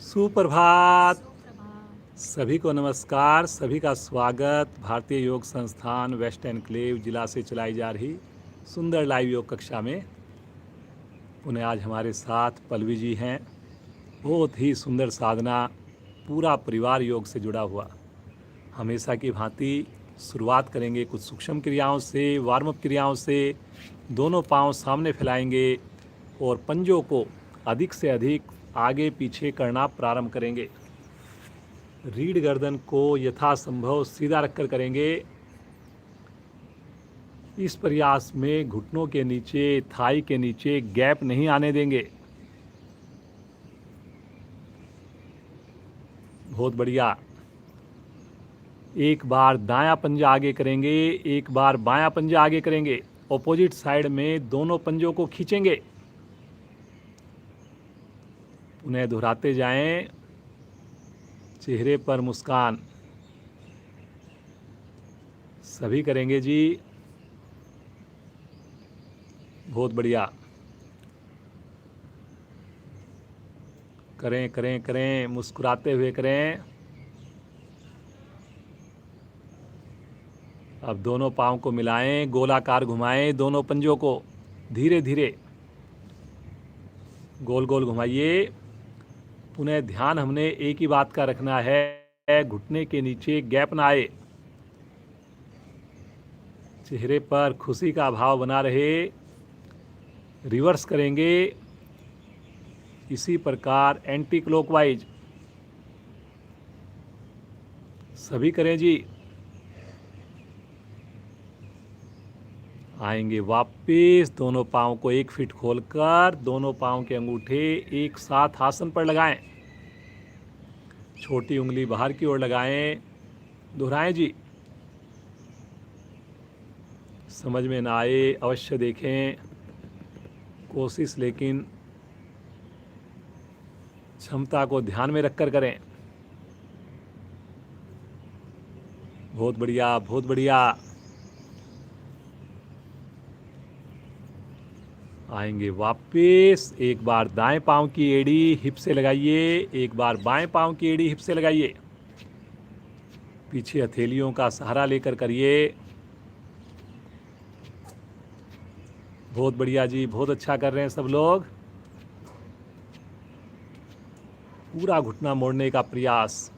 सुप्रभात। सुप्रभात। सभी को नमस्कार, सभी का स्वागत भारतीय योग संस्थान वेस्ट एनक्लेव जिला से चलाई जा रही सुंदर लाइव योग कक्षा में। पुनः आज हमारे साथ पल्लवी जी हैं। बहुत ही सुंदर साधना, पूरा परिवार योग से जुड़ा हुआ। हमेशा की भांति शुरुआत करेंगे कुछ सूक्ष्म क्रियाओं से, वार्म अप क्रियाओं से। दोनों पांव सामने फैलाएंगे और पंजों को अधिक से अधिक आगे पीछे करना प्रारंभ करेंगे। रीढ़ गर्दन को यथासंभव सीधा रखकर करेंगे। इस प्रयास में घुटनों के नीचे, थाई के नीचे गैप नहीं आने देंगे। बहुत बढ़िया। एक बार दायां पंजा आगे करेंगे, एक बार बायां पंजा आगे करेंगे। ऑपोजिट साइड में दोनों पंजों को खींचेंगे। उन्हें दोहराते जाएं। चेहरे पर मुस्कान। सभी करेंगे जी। बहुत बढ़िया। करें करें करें, मुस्कुराते हुए करें। अब दोनों पाँव को मिलाएं, गोलाकार घुमाएं दोनों पंजों को। धीरे धीरे गोल गोल घुमाइए। पुनः ध्यान हमने एक ही बात का रखना है, घुटने के नीचे गैप ना आए। चेहरे पर खुशी का भाव बना रहे। रिवर्स करेंगे इसी प्रकार एंटी क्लॉकवाइज। सभी करें जी। आएंगे वापस, दोनों पाँव को 1 फीट खोलकर दोनों पाँव के अंगूठे एक साथ आसन पर लगाएं। छोटी उंगली बाहर की ओर लगाएं। दोहराएं जी। समझ में ना आए अवश्य देखें। कोशिश लेकिन क्षमता को ध्यान में रखकर करें। बहुत बढ़िया, बहुत बढ़िया। आएंगे वापस। एक बार दाएं पांव की एड़ी हिप से लगाइए, एक बार बाएं पांव की एड़ी हिप से लगाइए। पीछे हथेलियों का सहारा लेकर करिए। बहुत बढ़िया जी, बहुत अच्छा कर रहे हैं सब लोग। पूरा घुटना मोड़ने का प्रयास,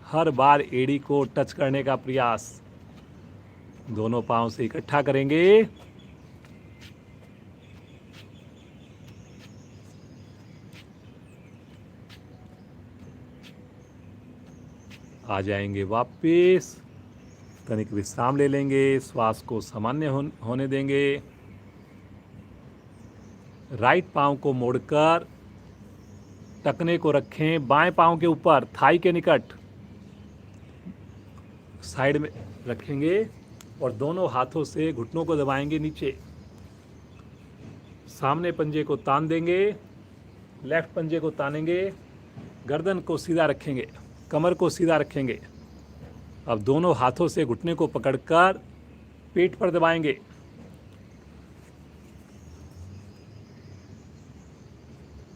हर बार एड़ी को टच करने का प्रयास। दोनों पांव से इकट्ठा करेंगे। आ जाएंगे वापस। तनिक विश्राम ले लेंगे, श्वास को सामान्य होने देंगे। राइट पांव को मोड़कर टखने को रखें बाएं पांव के ऊपर, थाई के निकट साइड में रखेंगे और दोनों हाथों से घुटनों को दबाएंगे नीचे। सामने पंजे को तान देंगे, लेफ्ट पंजे को तानेंगे। गर्दन को सीधा रखेंगे, कमर को सीधा रखेंगे। अब दोनों हाथों से घुटने को पकड़कर पेट पर दबाएंगे।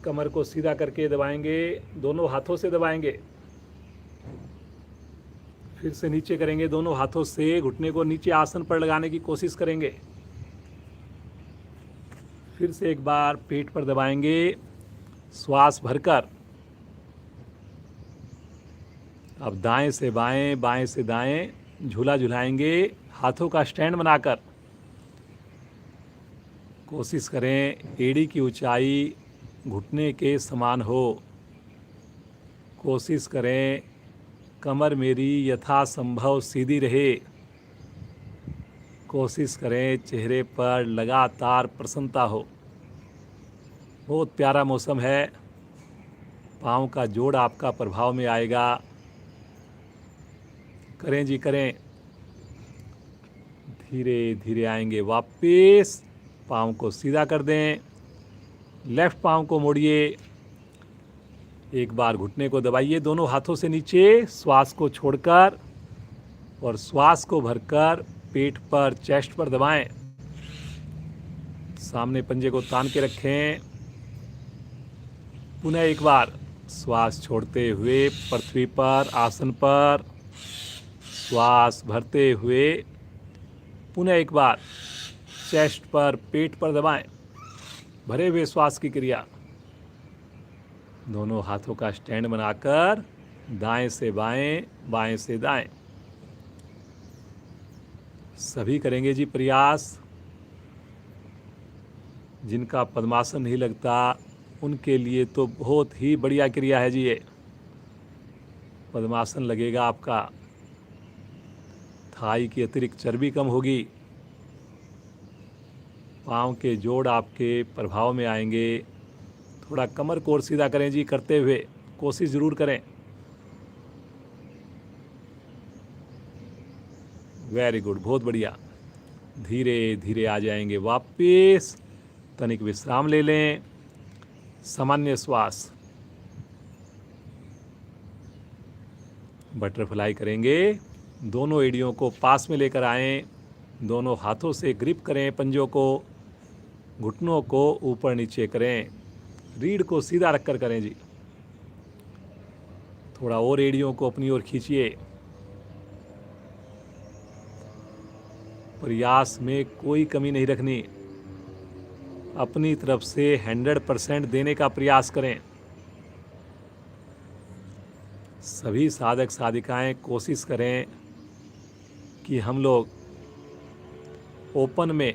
कमर को सीधा करके दबाएंगे, दोनों हाथों से दबाएंगे। फिर से नीचे करेंगे, दोनों हाथों से घुटने को नीचे आसन पर लगाने की कोशिश करेंगे। फिर से एक बार पेट पर दबाएंगे, श्वास भरकर। अब दाएं से बाएं, बाएं से दाएं झूला झुलाएंगे, हाथों का स्टैंड बनाकर। कोशिश करें एड़ी की ऊंचाई घुटने के समान हो। कोशिश करें कमर मेरी यथासंभव सीधी रहे। कोशिश करें चेहरे पर लगातार प्रसन्नता हो। बहुत प्यारा मौसम है। पाँव का जोड़ आपका प्रभाव में आएगा। करें जी करें। धीरे धीरे आएंगे वापस। पाँव को सीधा कर दें, लेफ्ट पाँव को मोड़िए। एक बार घुटने को दबाइए दोनों हाथों से नीचे, श्वास को छोड़कर, और श्वास को भरकर पेट पर, चेस्ट पर दबाएं। सामने पंजे को तान के रखें। पुनः एक बार श्वास छोड़ते हुए पृथ्वी पर आसन पर श्वास भरते हुए पुनः एक बार चेस्ट पर पेट पर दबाएं। भरे हुए श्वास की क्रिया। दोनों हाथों का स्टैंड बनाकर दाएं से बाएं, बाएं से दाएं। सभी करेंगे जी प्रयास। जिनका पद्मासन नहीं लगता उनके लिए तो बहुत ही बढ़िया क्रिया है जी ये। पद्मासन लगेगा आपका, थाई की अतिरिक्त चर्बी कम होगी, पाँव के जोड़ आपके प्रभाव में आएंगे। थोड़ा कमर को और सीधा करें जी, करते हुए कोशिश ज़रूर करें। वेरी गुड, बहुत बढ़िया। धीरे धीरे आ जाएंगे वापस। तनिक विश्राम ले लें। सामान्य श्वास। बटरफ्लाई करेंगे। दोनों एड़ियों को पास में लेकर आएं। दोनों हाथों से ग्रिप करें पंजों को। घुटनों को ऊपर नीचे करें। रीढ़ को सीधा रखकर करें जी। थोड़ा और एड़ियों को अपनी ओर खींचिए। प्रयास में कोई कमी नहीं रखनी। अपनी तरफ से 100% देने का प्रयास करें। सभी साधक साधिकाएं कोशिश करें कि हम लोग ओपन में,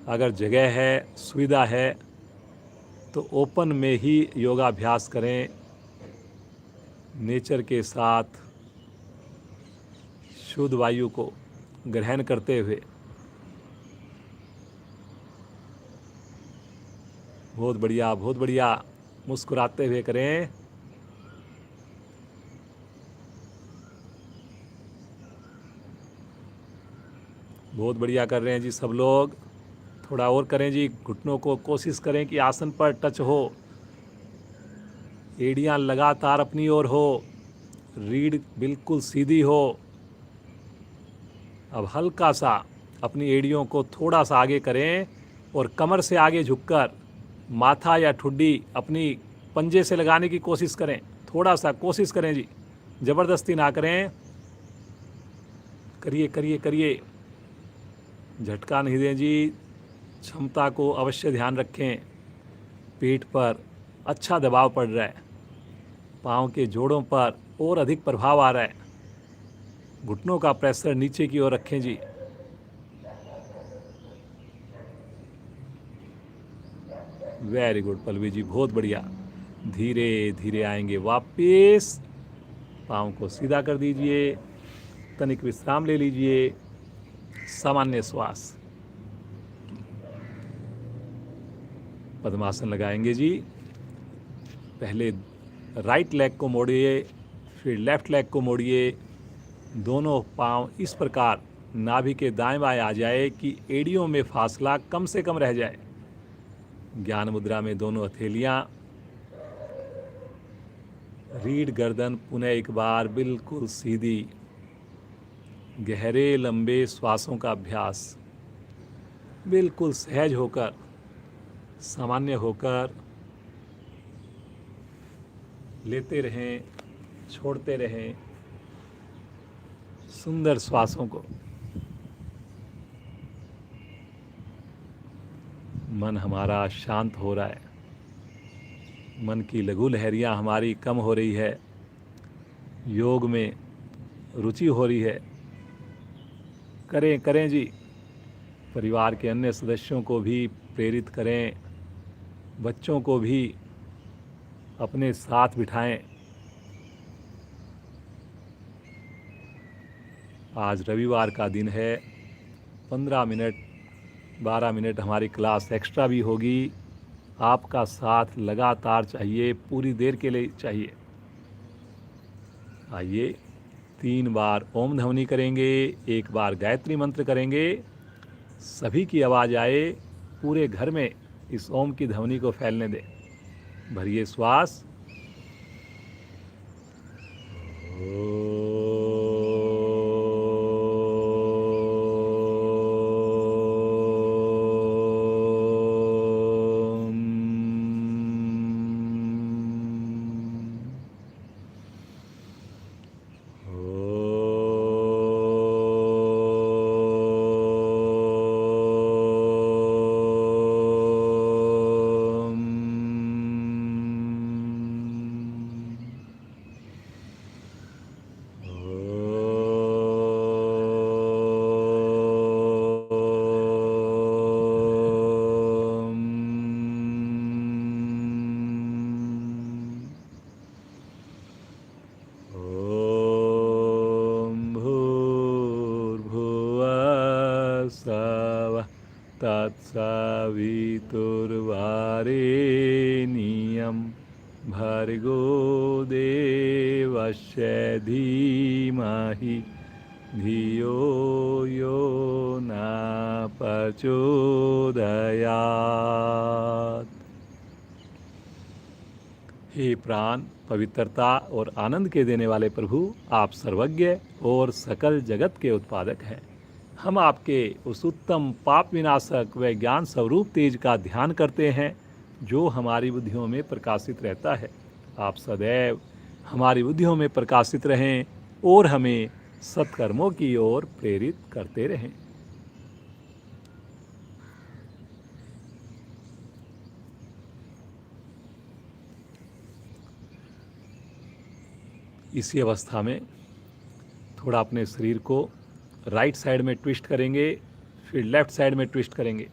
अगर जगह है, सुविधा है, तो ओपन में ही योगाभ्यास करें। नेचर के साथ शुद्ध वायु को ग्रहण करते हुए। बहुत बढ़िया, बहुत बढ़िया। मुस्कुराते हुए करें। बहुत बढ़िया कर रहे हैं जी सब लोग। थोड़ा और करें जी। घुटनों को कोशिश करें कि आसन पर टच हो। एड़ियां लगातार अपनी ओर हो। रीढ़ बिल्कुल सीधी हो। अब हल्का सा अपनी एड़ियों को थोड़ा सा आगे करें और कमर से आगे झुककर माथा या ठुड्डी अपनी पंजे से लगाने की कोशिश करें। थोड़ा सा कोशिश करें जी, ज़बरदस्ती ना करें। करिए करिए करिए। झटका नहीं दें जी। क्षमता को अवश्य ध्यान रखें। पेट पर अच्छा दबाव पड़ रहा है। पाँव के जोड़ों पर और अधिक प्रभाव आ रहा है। घुटनों का प्रेशर नीचे की ओर रखें जी। वेरी गुड पल्लवी जी, बहुत बढ़िया। धीरे धीरे आएंगे वापस। पाँव को सीधा कर दीजिए। तनिक विश्राम ले लीजिए। सामान्य श्वास। पद्मासन लगाएंगे जी। पहले राइट लेग को मोड़िए, फिर लेफ्ट लेग को मोड़िए। दोनों पांव इस प्रकार नाभि के दाएं बाएं आ जाए कि एड़ियों में फासला कम से कम रह जाए। ज्ञान मुद्रा में दोनों हथेलियां। रीढ़ गर्दन पुनः एक बार बिल्कुल सीधी। गहरे लंबे श्वासों का अभ्यास। बिल्कुल सहज होकर, सामान्य होकर लेते रहें, छोड़ते रहें सुंदर श्वासों को। मन हमारा शांत हो रहा है। मन की लघु लहरियाँ हमारी कम हो रही है। योग में रुचि हो रही है। करें करें जी। परिवार के अन्य सदस्यों को भी प्रेरित करें। बच्चों को भी अपने साथ बिठाएं। आज रविवार का दिन है। 15 मिनट 12 मिनट हमारी क्लास एक्स्ट्रा भी होगी। आपका साथ लगातार चाहिए, पूरी देर के लिए चाहिए। आइए 3 बार ओम ध्वनि करेंगे, 1 बार गायत्री मंत्र करेंगे। सभी की आवाज़ आए, पूरे घर में इस ओम की ध्वनि को फैलने दें। भरिए श्वास। तत्सवितुर्वरेण्यं भर्गो देवस्य धीमहि धियो यो न प्रचोदयात्। हे प्राण, पवित्रता और आनंद के देने वाले प्रभु, आप सर्वज्ञ और सकल जगत के उत्पादक हैं। हम आपके उस उत्तम पाप विनाशक व ज्ञान स्वरूप तेज का ध्यान करते हैं जो हमारी बुद्धियों में प्रकाशित रहता है। आप सदैव हमारी बुद्धियों में प्रकाशित रहें और हमें सत्कर्मों की ओर प्रेरित करते रहें। इसी अवस्था में थोड़ा अपने शरीर को राइट साइड में ट्विस्ट करेंगे, फिर लेफ्ट साइड में ट्विस्ट करेंगे।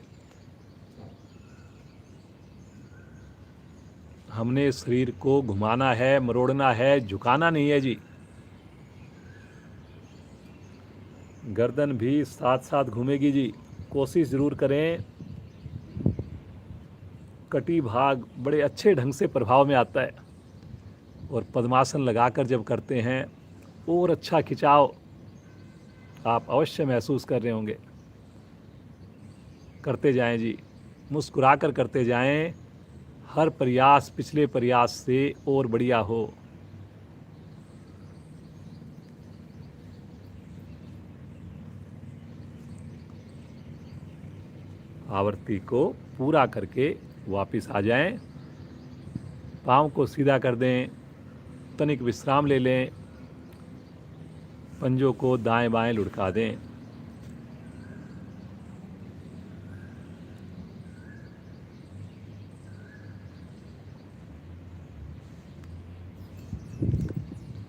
हमने शरीर को घुमाना है, मरोड़ना है, झुकाना नहीं है जी। गर्दन भी साथ साथ घूमेगी जी, कोशिश ज़रूर करें। कटी भाग बड़े अच्छे ढंग से प्रभाव में आता है और पद्मासन लगाकर जब करते हैं और अच्छा खिंचाव आप अवश्य महसूस कर रहे होंगे। करते जाएं जी, मुस्कुराकर करते जाएं। हर प्रयास पिछले प्रयास से और बढ़िया हो। आवृत्ति को पूरा करके वापस आ जाएं। पाँव को सीधा कर दें, तनिक विश्राम ले लें, पंजों को दाएं बाएं लुढ़का दें।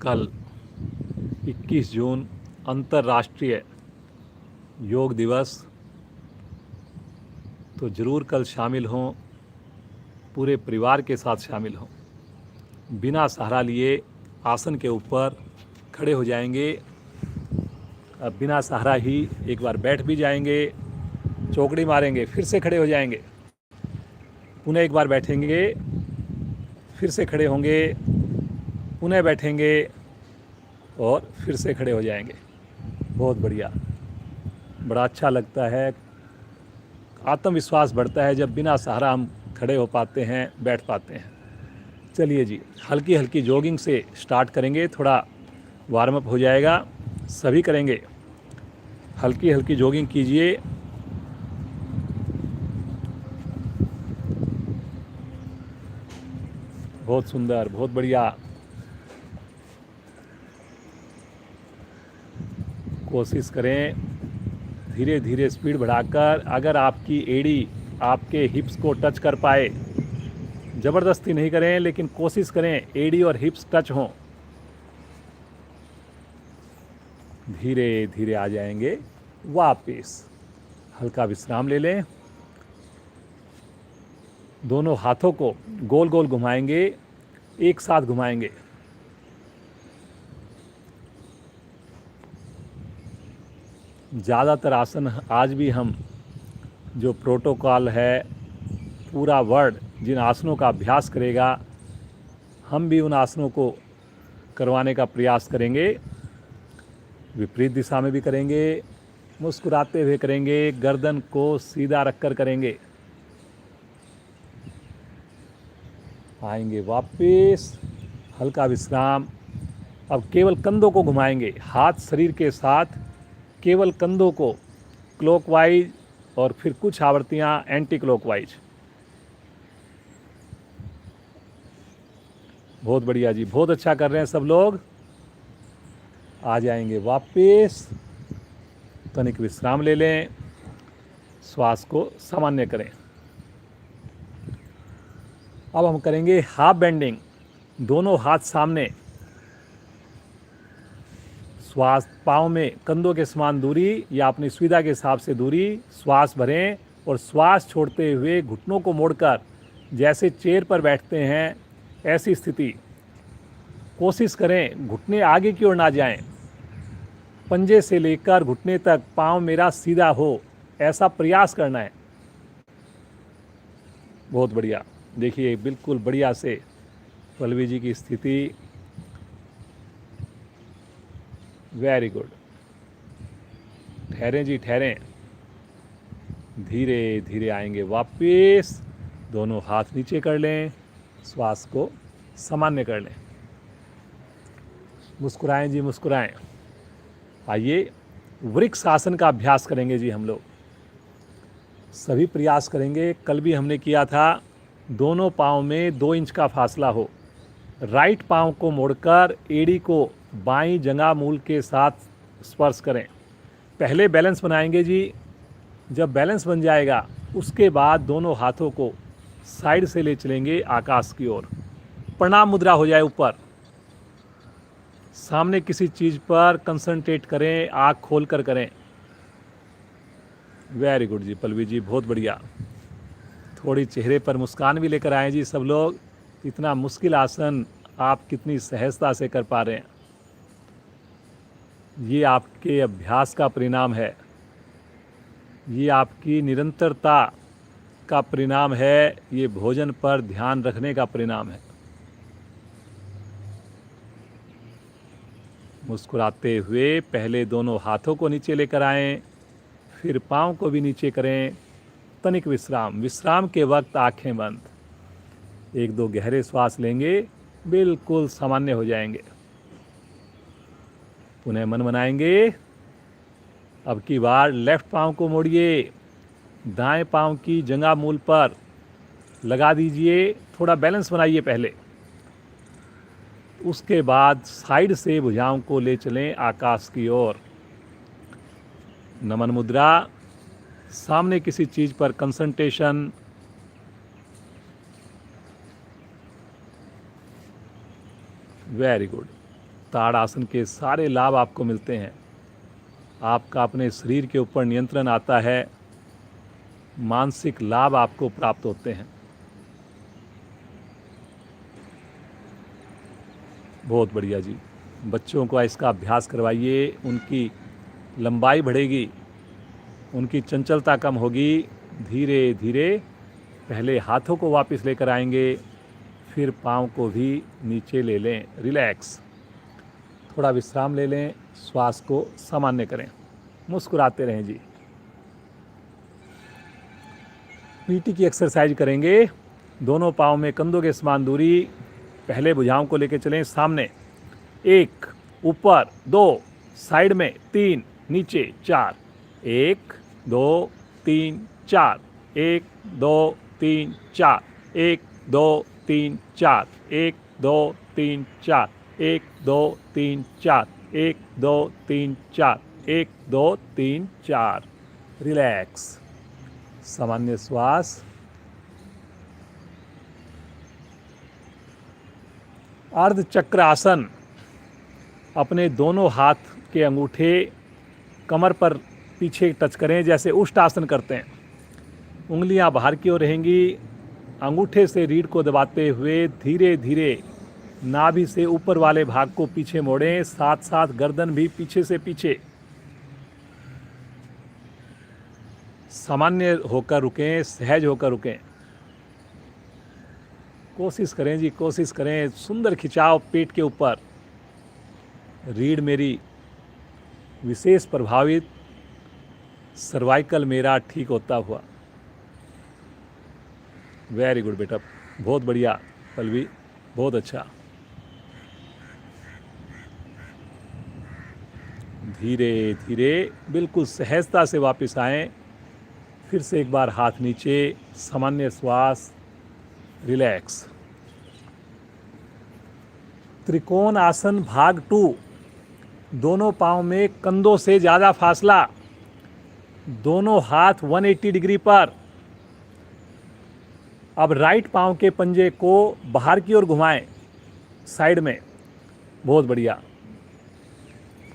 कल 21 जून अंतर्राष्ट्रीय योग दिवस, तो ज़रूर कल शामिल हों, पूरे परिवार के साथ शामिल हों। बिना सहारा लिए आसन के ऊपर खड़े हो जाएंगे। अब बिना सहारा ही एक बार बैठ भी जाएंगे, चौकड़ी मारेंगे, फिर से खड़े हो जाएंगे, पुनः एक बार बैठेंगे, फिर से खड़े होंगे, पुनः बैठेंगे और फिर से खड़े हो जाएंगे। बहुत बढ़िया, बड़ा अच्छा लगता है। आत्मविश्वास बढ़ता है जब बिना सहारा हम खड़े हो पाते हैं, बैठ पाते हैं। चलिए जी, हल्की हल्की जॉगिंग से स्टार्ट करेंगे, थोड़ा वार्म अप हो जाएगा। सभी करेंगे, हल्की हल्की जॉगिंग कीजिए। बहुत सुंदर, बहुत बढ़िया। कोशिश करें धीरे धीरे स्पीड बढ़ाकर। अगर आपकी एड़ी आपके हिप्स को टच कर पाए, ज़बरदस्ती नहीं करें, लेकिन कोशिश करें एड़ी और हिप्स टच हों। धीरे धीरे आ जाएंगे वापस। हल्का विश्राम ले लें। दोनों हाथों को गोल गोल घुमाएंगे, एक साथ घुमाएंगे। ज़्यादातर आसन आज भी हम जो प्रोटोकॉल है, पूरा वर्ल्ड जिन आसनों का अभ्यास करेगा, हम भी उन आसनों को करवाने का प्रयास करेंगे। विपरीत दिशा में भी करेंगे, मुस्कुराते हुए करेंगे, गर्दन को सीधा रखकर करेंगे। आएंगे वापस, हल्का विश्राम। अब केवल कंधों को घुमाएंगे, हाथ शरीर के साथ केवल कंधों को क्लॉकवाइज और फिर कुछ आवृत्तियां एंटी क्लॉकवाइज। बहुत बढ़िया जी, बहुत अच्छा कर रहे हैं सब लोग। आ जाएंगे वापस, तनिक विश्राम ले लें, श्वास को सामान्य करें। अब हम करेंगे हाफ बेंडिंग। दोनों हाथ सामने, श्वास पाँव में कंधों के समान दूरी या अपनी सुविधा के हिसाब से दूरी। श्वास भरें और श्वास छोड़ते हुए घुटनों को मोड़कर जैसे चेयर पर बैठते हैं ऐसी स्थिति। कोशिश करें घुटने आगे की ओर ना जाएं। पंजे से लेकर घुटने तक पाँव मेरा सीधा हो, ऐसा प्रयास करना है। बहुत बढ़िया। देखिए बिल्कुल बढ़िया से पल्लवी जी की स्थिति, वेरी गुड। ठहरें जी ठहरें, धीरे धीरे आएंगे वापस। दोनों हाथ नीचे कर लें, श्वास को सामान्य कर लें। मुस्कुराएं जी मुस्कुराएं। आइए वृक्ष आसन का अभ्यास करेंगे जी हम लोग। सभी प्रयास करेंगे, कल भी हमने किया था, दोनों पाँव में 2 इंच का फासला हो। राइट पाँव को मोड़कर एड़ी को बाईं जंघा मूल के साथ स्पर्श करें। पहले बैलेंस बनाएंगे जी। जब बैलेंस बन जाएगा उसके बाद दोनों हाथों को साइड से ले चलेंगे आकाश की ओर। प्रणाम मुद्रा हो जाए ऊपर। सामने किसी चीज़ पर कंसंट्रेट करें, आँख खोल कर करें। वेरी गुड जी पल्लवी जी, बहुत बढ़िया। थोड़ी चेहरे पर मुस्कान भी लेकर आए जी सब लोग। इतना मुश्किल आसन आप कितनी सहजता से कर पा रहे हैं, ये आपके अभ्यास का परिणाम है, ये आपकी निरंतरता का परिणाम है, ये भोजन पर ध्यान रखने का परिणाम है। मुस्कुराते हुए पहले दोनों हाथों को नीचे लेकर आएं, फिर पाँव को भी नीचे करें। तनिक विश्राम, विश्राम के वक्त आंखें बंद। 1-2 गहरे श्वास लेंगे, बिल्कुल सामान्य हो जाएंगे। पुनः मन बनाएंगे। अब की बार लेफ्ट पाँव को मोड़िए, दाएं पाँव की जंघा मूल पर लगा दीजिए। थोड़ा बैलेंस बनाइए पहले, उसके बाद साइड से भुजाओं को ले चलें आकाश की ओर। नमन मुद्रा, सामने किसी चीज़ पर कंसंट्रेशन। Very good. ताड़ासन के सारे लाभ आपको मिलते हैं। आपका अपने शरीर के ऊपर नियंत्रण आता है, मानसिक लाभ आपको प्राप्त होते हैं। बहुत बढ़िया जी। बच्चों को इसका अभ्यास करवाइए, उनकी लंबाई बढ़ेगी, उनकी चंचलता कम होगी। धीरे धीरे पहले हाथों को वापस लेकर आएंगे, फिर पाँव को भी नीचे ले लें। रिलैक्स, थोड़ा विश्राम ले लें, श्वास को सामान्य करें, मुस्कुराते रहें जी। पीटी की एक्सरसाइज करेंगे। दोनों पाँव में कंधों के समान दूरी, पहले भुजाओं को लेकर चलें सामने। 1 ऊपर, 2 साइड में, 3 नीचे, 4। 1 2 3 4, 1 2 3 4, 1 2 3 4, 1 2 3 4, 1 2 3 4, 1 2 3 4, 1 2 3 4। रिलैक्स, सामान्य श्वास। अर्धचक्र आसन। अपने दोनों हाथ के अंगूठे कमर पर पीछे टच करें, जैसे उष्ट आसन करते हैं। उंगलियां बाहर की ओर रहेंगी। अंगूठे से रीढ़ को दबाते हुए धीरे धीरे नाभि से ऊपर वाले भाग को पीछे मोड़ें, साथ साथ गर्दन भी पीछे से पीछे। सामान्य होकर रुकें, सहज होकर रुकें। कोशिश करें जी, कोशिश करें। सुंदर खिंचाव पेट के ऊपर। रीढ़ मेरी विशेष प्रभावित, सर्वाइकल मेरा ठीक होता हुआ। वेरी गुड बेटा, बहुत बढ़िया पल्लवी, बहुत अच्छा। धीरे धीरे बिल्कुल सहजता से वापस आएं। फिर से एक बार हाथ नीचे, सामान्य श्वास, रिलैक्स। त्रिकोण आसन भाग 2। दोनों पाँव में कंधों से ज़्यादा फासला, दोनों हाथ 180 डिग्री पर। अब राइट पाँव के पंजे को बाहर की ओर घुमाएं, साइड में। बहुत बढ़िया।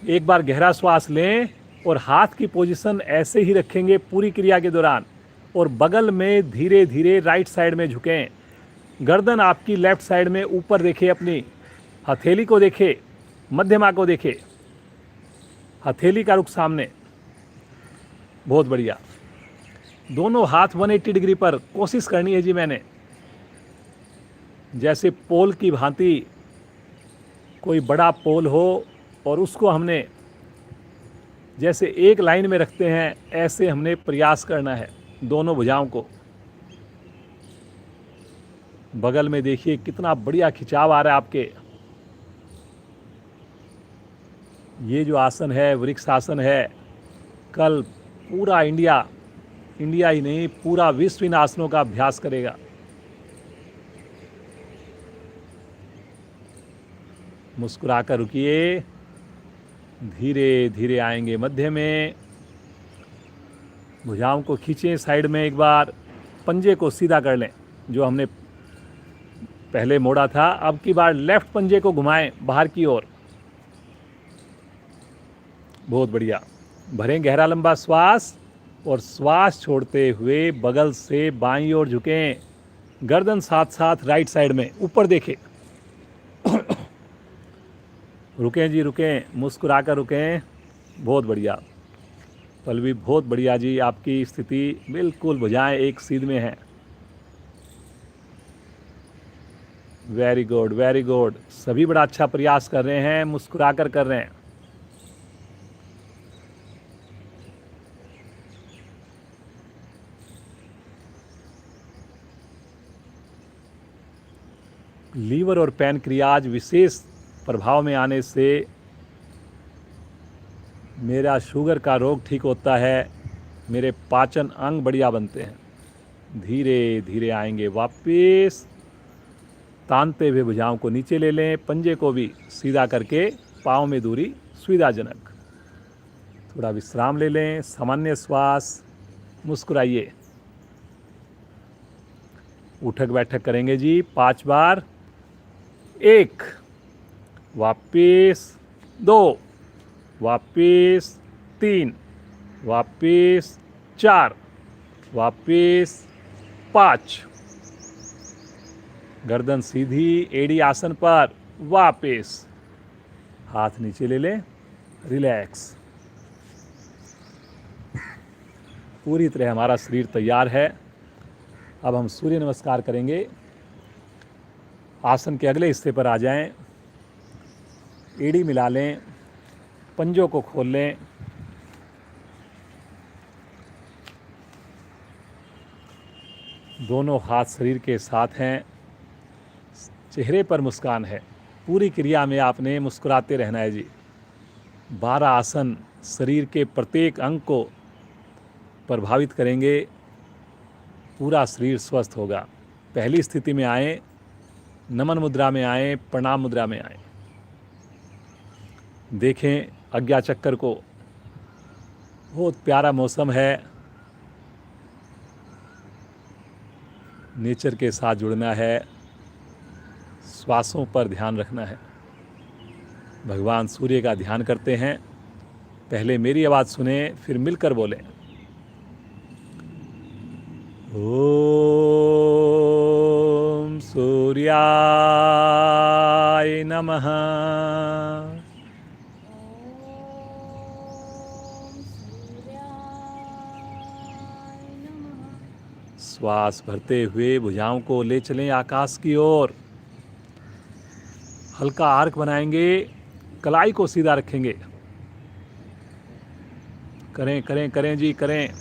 एक बार गहरा श्वास लें और हाथ की पोजीशन ऐसे ही रखेंगे पूरी क्रिया के दौरान, और बगल में धीरे धीरे राइट साइड में झुकें। गर्दन आपकी लेफ्ट साइड में ऊपर देखें, अपनी हथेली को देखें, मध्यमा को देखें, हथेली का रुख सामने। बहुत बढ़िया। दोनों हाथ 180 डिग्री पर कोशिश करनी है जी मैंने, जैसे पोल की भांति कोई बड़ा पोल हो और उसको हमने जैसे एक लाइन में रखते हैं, ऐसे हमने प्रयास करना है दोनों भुजाओं को। बगल में देखिए कितना बढ़िया खिंचाव आ रहा है आपके। ये जो आसन है वृक्ष आसन है, कल पूरा इंडिया ही नहीं पूरा विश्व इन आसनों का अभ्यास करेगा। मुस्कुराकर रुकिए, धीरे धीरे आएंगे मध्य में। भुजाओं को खींचें साइड में, एक बार पंजे को सीधा कर लें जो हमने पहले मोड़ा था। अब की बार लेफ्ट पंजे को घुमाएं बाहर की ओर। बहुत बढ़िया। भरें गहरा लंबा श्वास और श्वास छोड़ते हुए बगल से बाईं ओर झुकें, गर्दन साथ साथ राइट साइड में ऊपर देखें। रुकें जी रुकें, मुस्कुराकर रुकें। बहुत बढ़िया पल्लवी, बहुत बढ़िया जी, आपकी स्थिति बिल्कुल भुजाएं एक सीध में हैं। वेरी गुड वेरी गुड, सभी बड़ा अच्छा प्रयास कर रहे हैं, मुस्कुराकर कर रहे हैं। लीवर और पैनक्रियाज विशेष प्रभाव में आने से मेरा शुगर का रोग ठीक होता है, मेरे पाचन अंग बढ़िया बनते हैं। धीरे धीरे आएंगे वापस, तानते हुए भुजाओं को नीचे ले लें, पंजे को भी सीधा करके पाँव में दूरी सुविधाजनक। थोड़ा विश्राम ले लें, सामान्य श्वास, मुस्कुराइए। उठक बैठक करेंगे जी 5 बार। 1, वापिस 2, वापिस 3, वापिस 4, वापिस 5। गर्दन सीधी, एड़ी आसन पर, वापिस हाथ नीचे ले लें, रिलैक्स। पूरी तरह हमारा शरीर तैयार है। अब हम सूर्य नमस्कार करेंगे। आसन के अगले हिस्से पर आ जाएं, एड़ी मिला लें, पंजों को खोल लें, दोनों हाथ शरीर के साथ हैं, चेहरे पर मुस्कान है। पूरी क्रिया में आपने मुस्कुराते रहना है जी। 12 आसन शरीर के प्रत्येक अंग को प्रभावित करेंगे, पूरा शरीर स्वस्थ होगा। पहली स्थिति में आएँ, नमन मुद्रा में आएँ, प्रणाम मुद्रा में आएँ। देखें आज्ञा चक्कर को, बहुत प्यारा मौसम है, नेचर के साथ जुड़ना है, श्वासों पर ध्यान रखना है। भगवान सूर्य का ध्यान करते हैं। पहले मेरी आवाज़ सुने, फिर मिलकर बोलें। ओम सूर्याय नमः। श्वास भरते हुए भुजाओं को ले चलें आकाश की ओर। हल्का आर्क बनाएंगे, कलाई को सीधा रखेंगे। करें करें करें जी करें।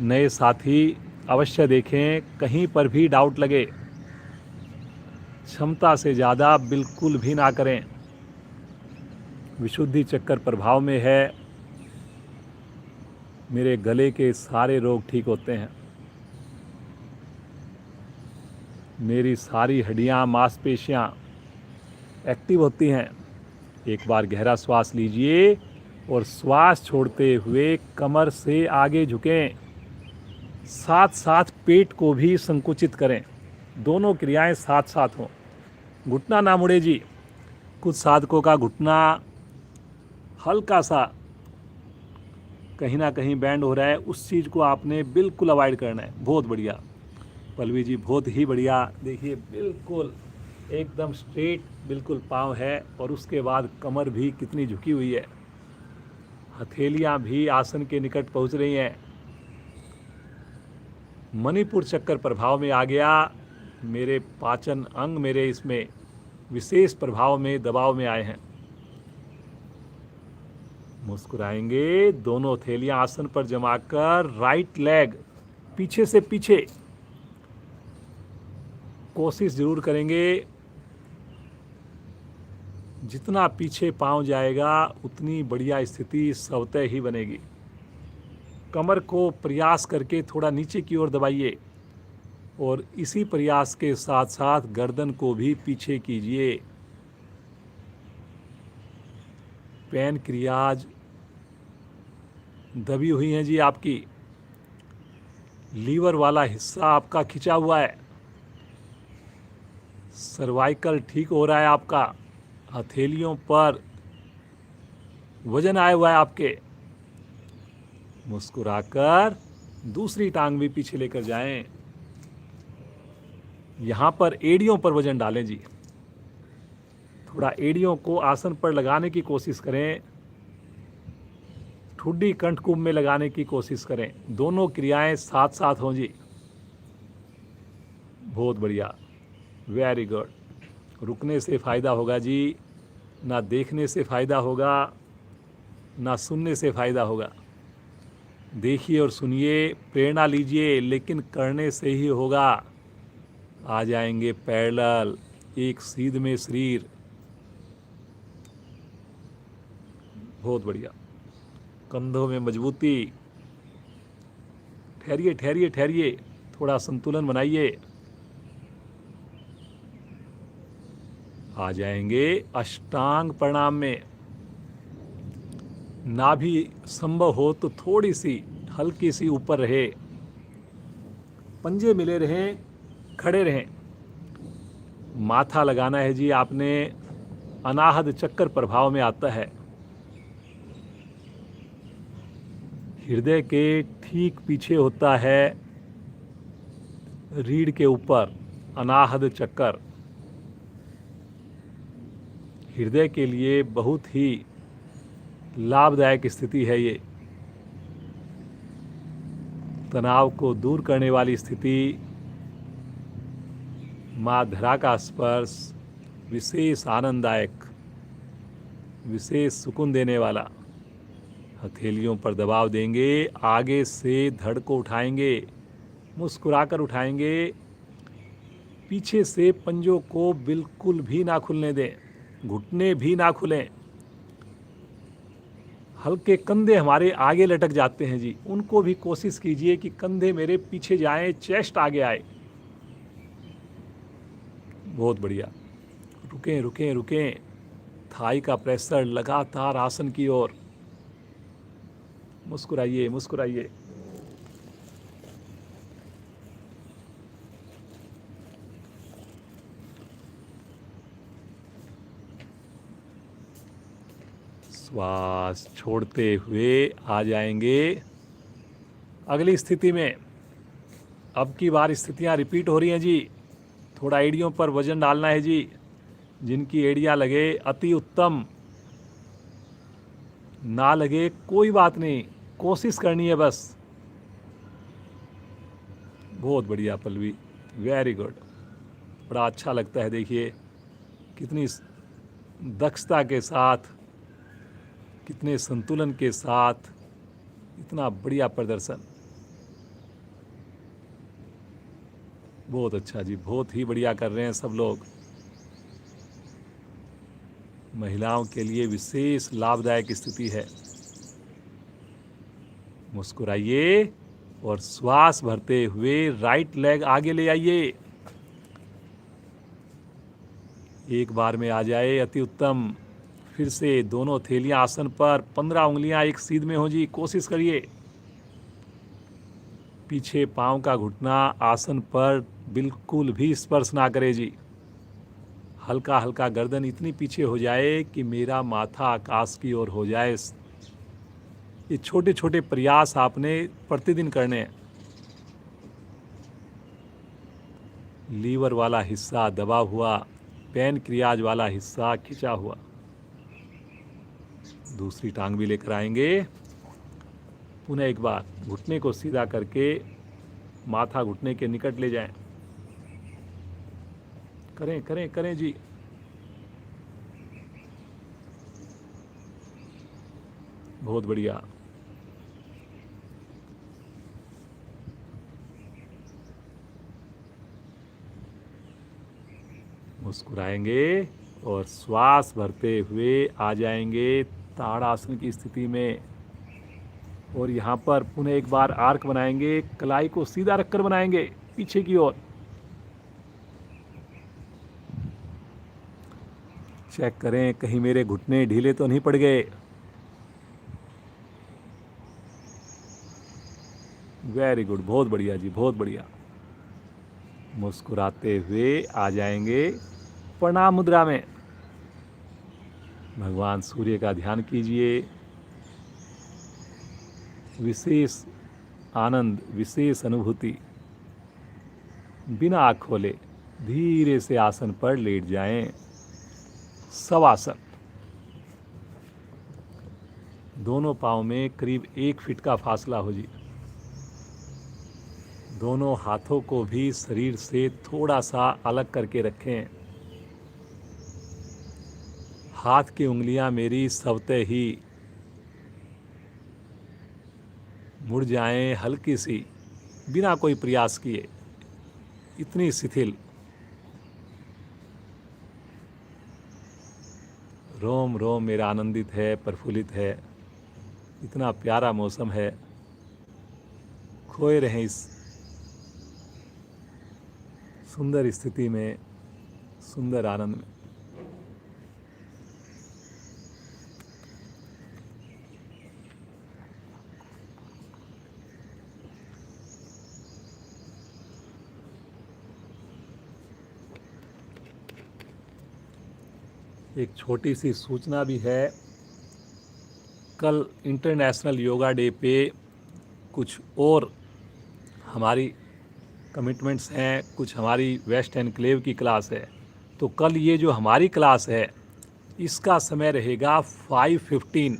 नए साथी अवश्य देखें, कहीं पर भी डाउट लगे, क्षमता से ज़्यादा बिल्कुल भी ना करें। विशुद्धि चक्कर प्रभाव में है, मेरे गले के सारे रोग ठीक होते हैं, मेरी सारी हड्डियाँ मांसपेशियाँ एक्टिव होती हैं। एक बार गहरा श्वास लीजिए और श्वास छोड़ते हुए कमर से आगे झुकें, साथ साथ पेट को भी संकुचित करें। दोनों क्रियाएं साथ साथ हों। घुटना ना मुड़े जी। कुछ साधकों का घुटना हल्का सा कहीं ना कहीं बैंड हो रहा है, उस चीज़ को आपने बिल्कुल अवॉइड करना है। बहुत बढ़िया पल्लवी जी, बहुत ही बढ़िया। देखिए बिल्कुल एकदम स्ट्रेट बिल्कुल पाँव है, और उसके बाद कमर भी कितनी झुकी हुई है। हथेलियां भी आसन के निकट पहुंच रही हैं। मणिपुर चक्कर प्रभाव में आ गया। मेरे पाचन अंग मेरे इसमें विशेष प्रभाव में दबाव में आए हैं। मुस्कुराएंगे, दोनों हथेलियां आसन पर जमाकर राइट लेग पीछे से पीछे कोशिश जरूर करेंगे। जितना पीछे पांव जाएगा उतनी बढ़िया स्थिति स्वतः ही बनेगी। कमर को प्रयास करके थोड़ा नीचे की ओर दबाइए और इसी प्रयास के साथ साथ गर्दन को भी पीछे कीजिए। पैनक्रियाज दबी हुई हैं जी आपकी। लीवर वाला हिस्सा आपका खिंचा हुआ है। सर्वाइकल ठीक हो रहा है आपका। हथेलियों पर वजन आया हुआ है आपके। मुस्कुराकर दूसरी टांग भी पीछे लेकर जाएं। यहां पर एड़ियों पर वजन डालें जी। थोड़ा एड़ियों को आसन पर लगाने की कोशिश करें। ठुड्डी कंठकुंभ में लगाने की कोशिश करें। दोनों क्रियाएं साथ साथ हों जी। बहुत बढ़िया, वेरी गुड। रुकने से फ़ायदा होगा जी, ना देखने से फ़ायदा होगा, ना सुनने से फ़ायदा होगा। देखिए और सुनिए, प्रेरणा लीजिए, लेकिन करने से ही होगा। आ जाएंगे पैरेलल, एक सीध में शरीर। बहुत बढ़िया। कंधों में मजबूती। ठहरिए ठहरिए ठहरिए, थोड़ा संतुलन बनाइए। आ जाएंगे अष्टांग प्रणाम में। नाभि संभव हो तो थोड़ी सी हल्की सी ऊपर रहे। पंजे मिले रहें, खड़े रहें। माथा लगाना है जी आपने। अनाहत चक्कर प्रभाव में आता है। हृदय के ठीक पीछे होता है, रीढ़ के ऊपर अनाहत चक्कर। हृदय के लिए बहुत ही लाभदायक स्थिति है ये। तनाव को दूर करने वाली स्थिति। माँ धरा का स्पर्श विशेष आनंददायक, विशेष सुकून देने वाला। हथेलियों पर दबाव देंगे, आगे से धड़ को उठाएंगे, मुस्कुराकर उठाएंगे। पीछे से पंजों को बिल्कुल भी ना खुलने दें, घुटने भी ना खुलें। हल्के कंधे हमारे आगे लटक जाते हैं जी, उनको भी कोशिश कीजिए कि कंधे मेरे पीछे जाएं, चेस्ट आगे आए। बहुत बढ़िया। रुकें रुकें रुकें। थाई का प्रेशर लगातार आसन की ओर। मुस्कुराइए मुस्कुराइए। श्वास छोड़ते हुए आ जाएंगे अगली स्थिति में। अब की बार स्थितियां रिपीट हो रही हैं जी। थोड़ा एड़ियों पर वजन डालना है जी। जिनकी एड़ियां लगे अति उत्तम, ना लगे कोई बात नहीं, कोशिश करनी है बस। बहुत बढ़िया पल्लवी, वेरी गुड। बड़ा अच्छा लगता है। देखिए कितनी दक्षता के साथ, कितने संतुलन के साथ, इतना बढ़िया प्रदर्शन। बहुत अच्छा जी, बहुत ही बढ़िया कर रहे हैं सब लोग। महिलाओं के लिए विशेष लाभदायक स्थिति है। मुस्कुराइए और श्वास भरते हुए राइट लेग आगे ले आइए। एक बार में आ जाए, अति उत्तम। फिर से दोनों हथेलियां आसन पर, 15 उंगलियां एक सीध में हो जी। कोशिश करिए। पीछे पांव का घुटना आसन पर बिल्कुल भी स्पर्श ना करे जी। हल्का हल्का गर्दन इतनी पीछे हो जाए कि मेरा माथा आकाश की ओर हो जाए। ये छोटे छोटे प्रयास आपने प्रतिदिन करने हैं। लीवर वाला हिस्सा दबा हुआ, पैनक्रियाज वाला हिस्सा खिंचा हुआ। दूसरी टांग भी लेकर आएंगे। पुनः एक बार घुटने को सीधा करके माथा घुटने के निकट ले जाएं। करें करें करें जी। बहुत बढ़िया। मुस्कुराएंगे और श्वास भरते हुए आ जाएंगे ताड़ासन की स्थिति में। और यहाँ पर पुनः एक बार आर्क बनाएंगे, कलाई को सीधा रखकर बनाएंगे पीछे की ओर। चेक करें कहीं मेरे घुटने ढीले तो नहीं पड़ गए। वेरी गुड, बहुत बढ़िया जी, बहुत बढ़िया। मुस्कुराते हुए आ जाएंगे प्रणाम मुद्रा में। भगवान सूर्य का ध्यान कीजिए। विशेष आनंद, विशेष अनुभूति। बिना आँख खोले धीरे से आसन पर लेट जाएं। शवासन। दोनों पाँव में करीब 1 फीट का फासला हो जी। दोनों हाथों को भी शरीर से थोड़ा सा अलग करके रखें। हाथ की उंगलियां मेरी स्वतः ही मुड़ जाएं, हल्की सी, बिना कोई प्रयास किए, इतनी शिथिल। रोम रोम मेरा आनंदित है, प्रफुल्लित है। इतना प्यारा मौसम है। खोए रहें इस सुंदर स्थिति में, सुंदर आनंद में। एक छोटी सी सूचना भी है। कल इंटरनेशनल योगा डे पे कुछ और हमारी कमिटमेंट्स हैं, कुछ हमारी वेस्ट एनक्लेव की क्लास है। तो कल ये जो हमारी क्लास है इसका समय रहेगा 5:15,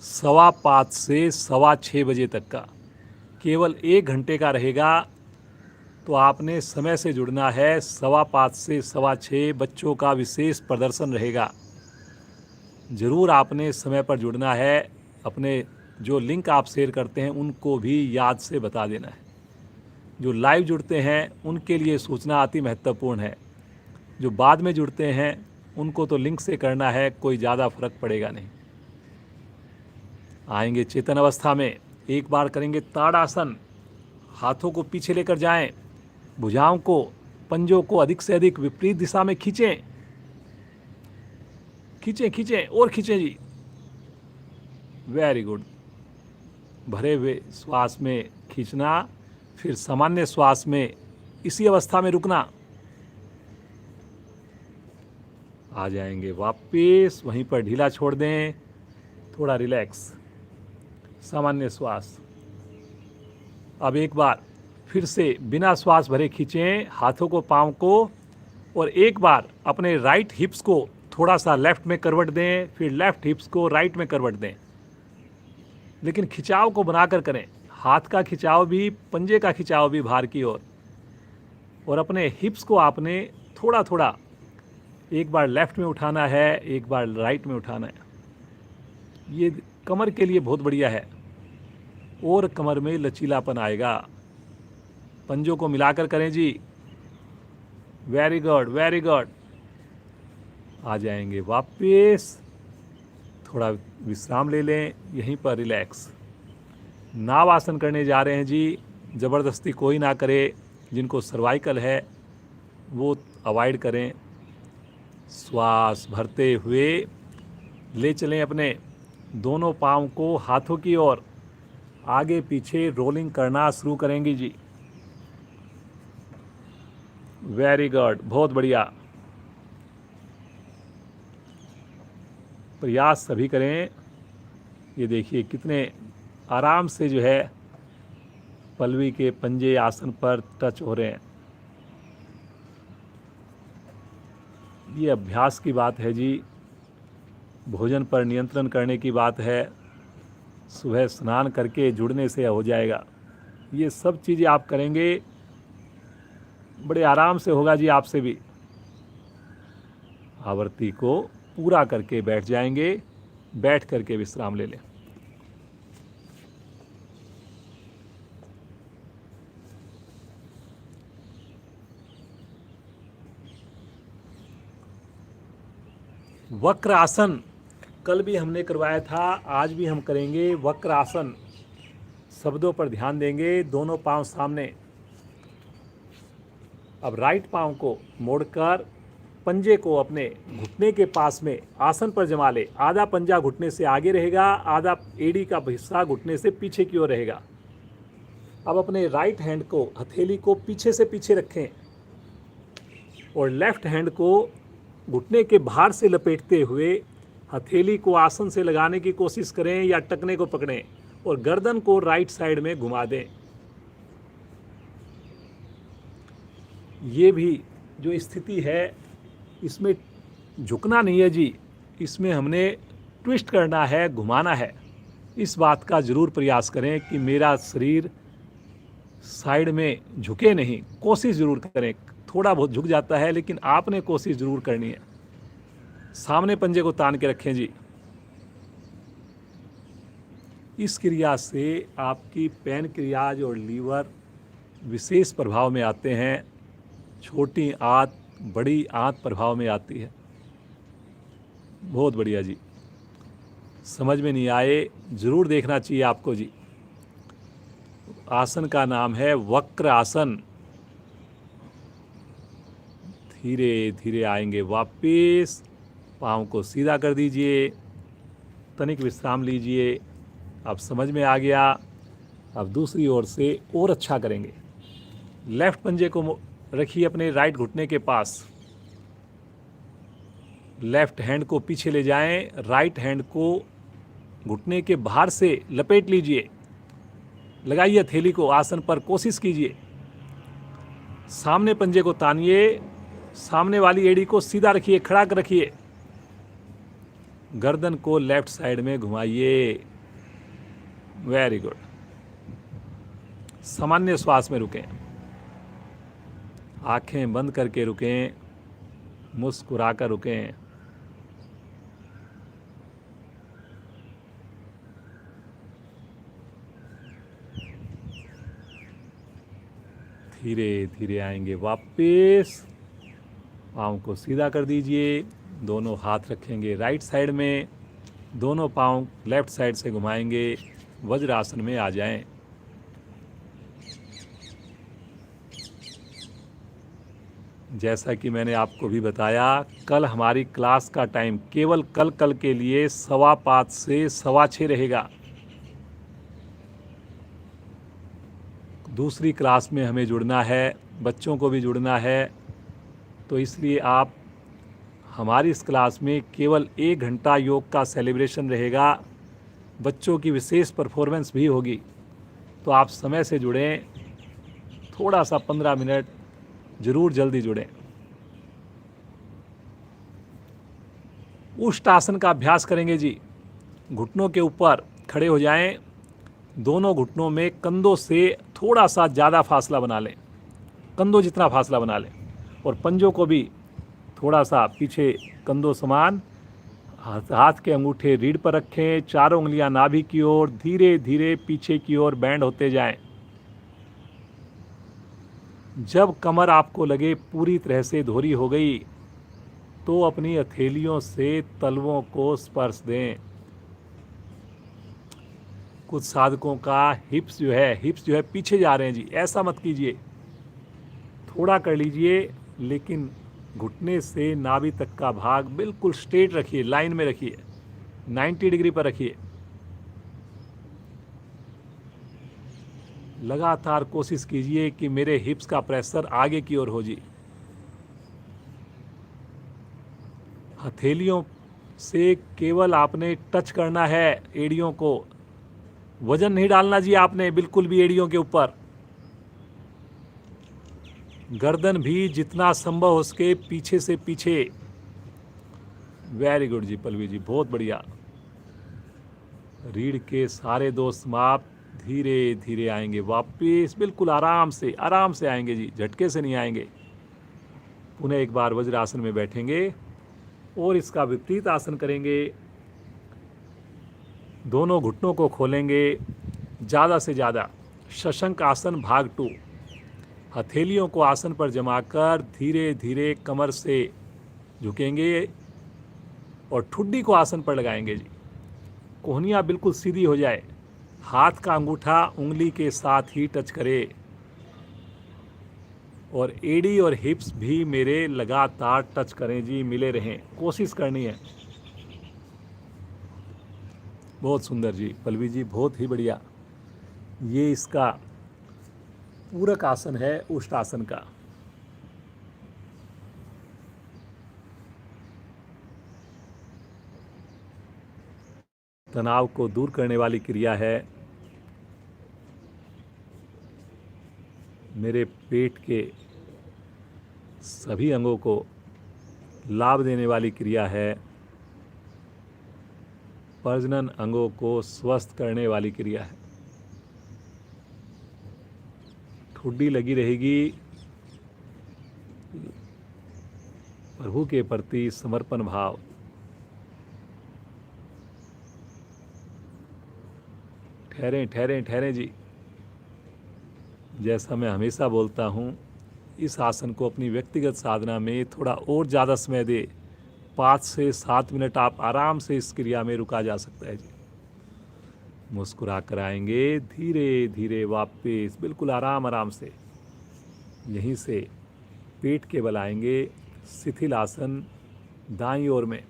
5:15 से 6:15 बजे तक का। केवल 1 घंटे का रहेगा। तो आपने समय से जुड़ना है। 5:15 से 6:15 बच्चों का विशेष प्रदर्शन रहेगा। ज़रूर आपने समय पर जुड़ना है। अपने जो लिंक आप शेयर करते हैं उनको भी याद से बता देना है। जो लाइव जुड़ते हैं उनके लिए सूचना अति महत्वपूर्ण है। जो बाद में जुड़ते हैं उनको तो लिंक से करना है, कोई ज़्यादा फर्क पड़ेगा नहीं। आएंगे चेतन अवस्था में। एक बार करेंगे ताड़ासन। हाथों को पीछे लेकर जाएं, भुजाओं को, पंजों को अधिक से अधिक विपरीत दिशा में खींचें, खींचें खींचें और खींचें जी। Very good. भरे हुए श्वास में खींचना, फिर सामान्य श्वास में इसी अवस्था में रुकना। आ जाएंगे वापस, वहीं पर ढीला छोड़ दें, थोड़ा रिलैक्स, सामान्य श्वास। अब एक बार फिर से बिना श्वास भरे खींचें हाथों को, पाँव को, और एक बार अपने राइट हिप्स को थोड़ा सा लेफ्ट में करवट दें, फिर लेफ्ट हिप्स को राइट में करवट दें। लेकिन खिंचाव को बनाकर करें। हाथ का खिंचाव भी, पंजे का खिंचाव भी बाहर की ओर। और अपने हिप्स को आपने थोड़ा थोड़ा, एक बार लेफ्ट में उठाना है, एक बार राइट में उठाना है। ये कमर के लिए बहुत बढ़िया है और कमर में लचीलापन आएगा। पंजों को मिलाकर करें जी। Very good, very good. आ जाएंगे वापस, थोड़ा विश्राम ले लें, यहीं पर रिलैक्स। नाव आसन करने जा रहे हैं जी। ज़बरदस्ती कोई ना करे। जिनको सर्वाइकल है वो अवॉइड करें। श्वास भरते हुए ले चलें अपने दोनों पाँव को हाथों की ओर, आगे पीछे रोलिंग करना शुरू करेंगी जी। वेरी गुड, बहुत बढ़िया। प्रयास सभी करें। ये देखिए कितने आराम से जो है पल्लवी के पंजे आसन पर टच हो रहे हैं। ये अभ्यास की बात है जी। भोजन पर नियंत्रण करने की बात है, सुबह स्नान करके जुड़ने से हो जाएगा। ये सब चीज़ें आप करेंगे, बड़े आराम से होगा जी आपसे भी। आवर्ती को पूरा करके बैठ जाएंगे, बैठ करके विश्राम ले लें। वक्र आसन कल भी हमने करवाया था, आज भी हम करेंगे। वक्र आसन, शब्दों पर ध्यान देंगे। दोनों पांव सामने। अब राइट पांव को मोड़कर पंजे को अपने घुटने के पास में आसन पर जमा ले। आधा पंजा घुटने से आगे रहेगा, आधा एड़ी का हिस्सा घुटने से पीछे की ओर रहेगा। अब अपने राइट हैंड को, हथेली को पीछे से पीछे रखें और लेफ्ट हैंड को घुटने के बाहर से लपेटते हुए हथेली को आसन से लगाने की कोशिश करें या टखने को पकड़ें और गर्दन को राइट साइड में घुमा दें। ये भी जो स्थिति है, इसमें झुकना नहीं है जी, इसमें हमने ट्विस्ट करना है, घुमाना है। इस बात का ज़रूर प्रयास करें कि मेरा शरीर साइड में झुके नहीं, कोशिश ज़रूर करें। थोड़ा बहुत झुक जाता है, लेकिन आपने कोशिश ज़रूर करनी है। सामने पंजे को तान के रखें जी। इस क्रिया से आपकी पैनक्रियाज और लीवर विशेष प्रभाव में आते हैं। छोटी आंत, बड़ी आंत प्रभाव में आती है। बहुत बढ़िया जी। समझ में नहीं आए, ज़रूर देखना चाहिए आपको जी। आसन का नाम है वक्र आसन। धीरे धीरे आएंगे वापस, पाँव को सीधा कर दीजिए, तनिक विश्राम लीजिए। अब समझ में आ गया। अब दूसरी ओर से और अच्छा करेंगे। लेफ्ट पंजे को रखिए अपने राइट घुटने के पास, लेफ्ट हैंड को पीछे ले जाएं, राइट हैंड को घुटने के बाहर से लपेट लीजिए, लगाइए हथेली को आसन पर, कोशिश कीजिए। सामने पंजे को तानिए, सामने वाली एड़ी को सीधा रखिए, खड़ा कर रखिए। गर्दन को लेफ्ट साइड में घुमाइए। Very good. सामान्य श्वास में रुकें, आंखें बंद करके रुकें, मुस्कुराकर रुकें। धीरे धीरे आएंगे वापस, पाँव को सीधा कर दीजिए। दोनों हाथ रखेंगे राइट साइड में, दोनों पाँव लेफ्ट साइड से घुमाएंगे। वज्रासन में आ जाएं। जैसा कि मैंने आपको भी बताया, कल हमारी क्लास का टाइम केवल कल के लिए 5:15 से 6:15 रहेगा। दूसरी क्लास में हमें जुड़ना है, बच्चों को भी जुड़ना है, तो इसलिए आप हमारी इस क्लास में केवल 1 घंटा योग का सेलिब्रेशन रहेगा। बच्चों की विशेष परफॉर्मेंस भी होगी, तो आप समय से जुड़ें। थोड़ा सा 15 मिनट जरूर जल्दी जुड़ें। उष्ट आसन का अभ्यास करेंगे जी। घुटनों के ऊपर खड़े हो जाएं, दोनों घुटनों में कंधों से थोड़ा सा ज़्यादा फासला बना लें, कंधों जितना फासला बना लें, और पंजों को भी थोड़ा सा पीछे कंधों समान। हाथ के अंगूठे रीढ़ पर रखें, चारों उंगलियां नाभि की ओर, धीरे धीरे पीछे की ओर बैंड होते जाएं। जब कमर आपको लगे पूरी तरह से दोहरी हो गई, तो अपनी हथेलियों से तलवों को स्पर्श दें। कुछ साधकों का हिप्स जो है पीछे जा रहे हैं जी, ऐसा मत कीजिए। थोड़ा कर लीजिए, लेकिन घुटने से नाभि तक का भाग बिल्कुल स्ट्रेट रखिए, लाइन में रखिए, 90 डिग्री पर रखिए। लगातार कोशिश कीजिए कि मेरे हिप्स का प्रेशर आगे की ओर हो जी। हथेलियों से केवल आपने टच करना है एड़ियों को, वजन नहीं डालना जी आपने बिल्कुल भी एड़ियों के ऊपर। गर्दन भी जितना संभव हो सके पीछे से पीछे, वेरी गुड जी पल्लवी जी, बहुत बढ़िया। रीढ़ के सारे दोस्त समाप्त, धीरे धीरे आएंगे वापिस, बिल्कुल आराम से आएंगे जी, झटके से नहीं आएंगे। पुनः एक बार वज्रासन में बैठेंगे और इसका विपरीत आसन करेंगे। दोनों घुटनों को खोलेंगे ज़्यादा से ज़्यादा। शशंक आसन भाग 2। हथेलियों को आसन पर जमाकर धीरे धीरे कमर से झुकेंगे और ठुड्डी को आसन पर लगाएंगे जी। कोहनियाँ बिल्कुल सीधी हो जाए, हाथ का अंगूठा उंगली के साथ ही टच करे और एड़ी और हिप्स भी मेरे लगातार टच करें जी, मिले रहें, कोशिश करनी है। बहुत सुंदर जी पल्लवी जी, बहुत ही बढ़िया। ये इसका पूरक आसन है उष्ट आसन का। तनाव को दूर करने वाली क्रिया है। मेरे पेट के सभी अंगों को लाभ देने वाली क्रिया है। प्रजनन अंगों को स्वस्थ करने वाली क्रिया है। ठुड्डी लगी रहेगी, प्रभु के प्रति समर्पण भाव। ठहरें ठहरें ठहरें जी। जैसा मैं हमेशा बोलता हूँ, इस आसन को अपनी व्यक्तिगत साधना में थोड़ा और ज़्यादा समय दे। 5 से 7 मिनट आप आराम से इस क्रिया में रुका जा सकता है जी। मुस्कुरा कर आएंगे धीरे धीरे वापस, बिल्कुल आराम से। यहीं से पेट के बल आएंगे। शिथिल आसन दाईं ओर में,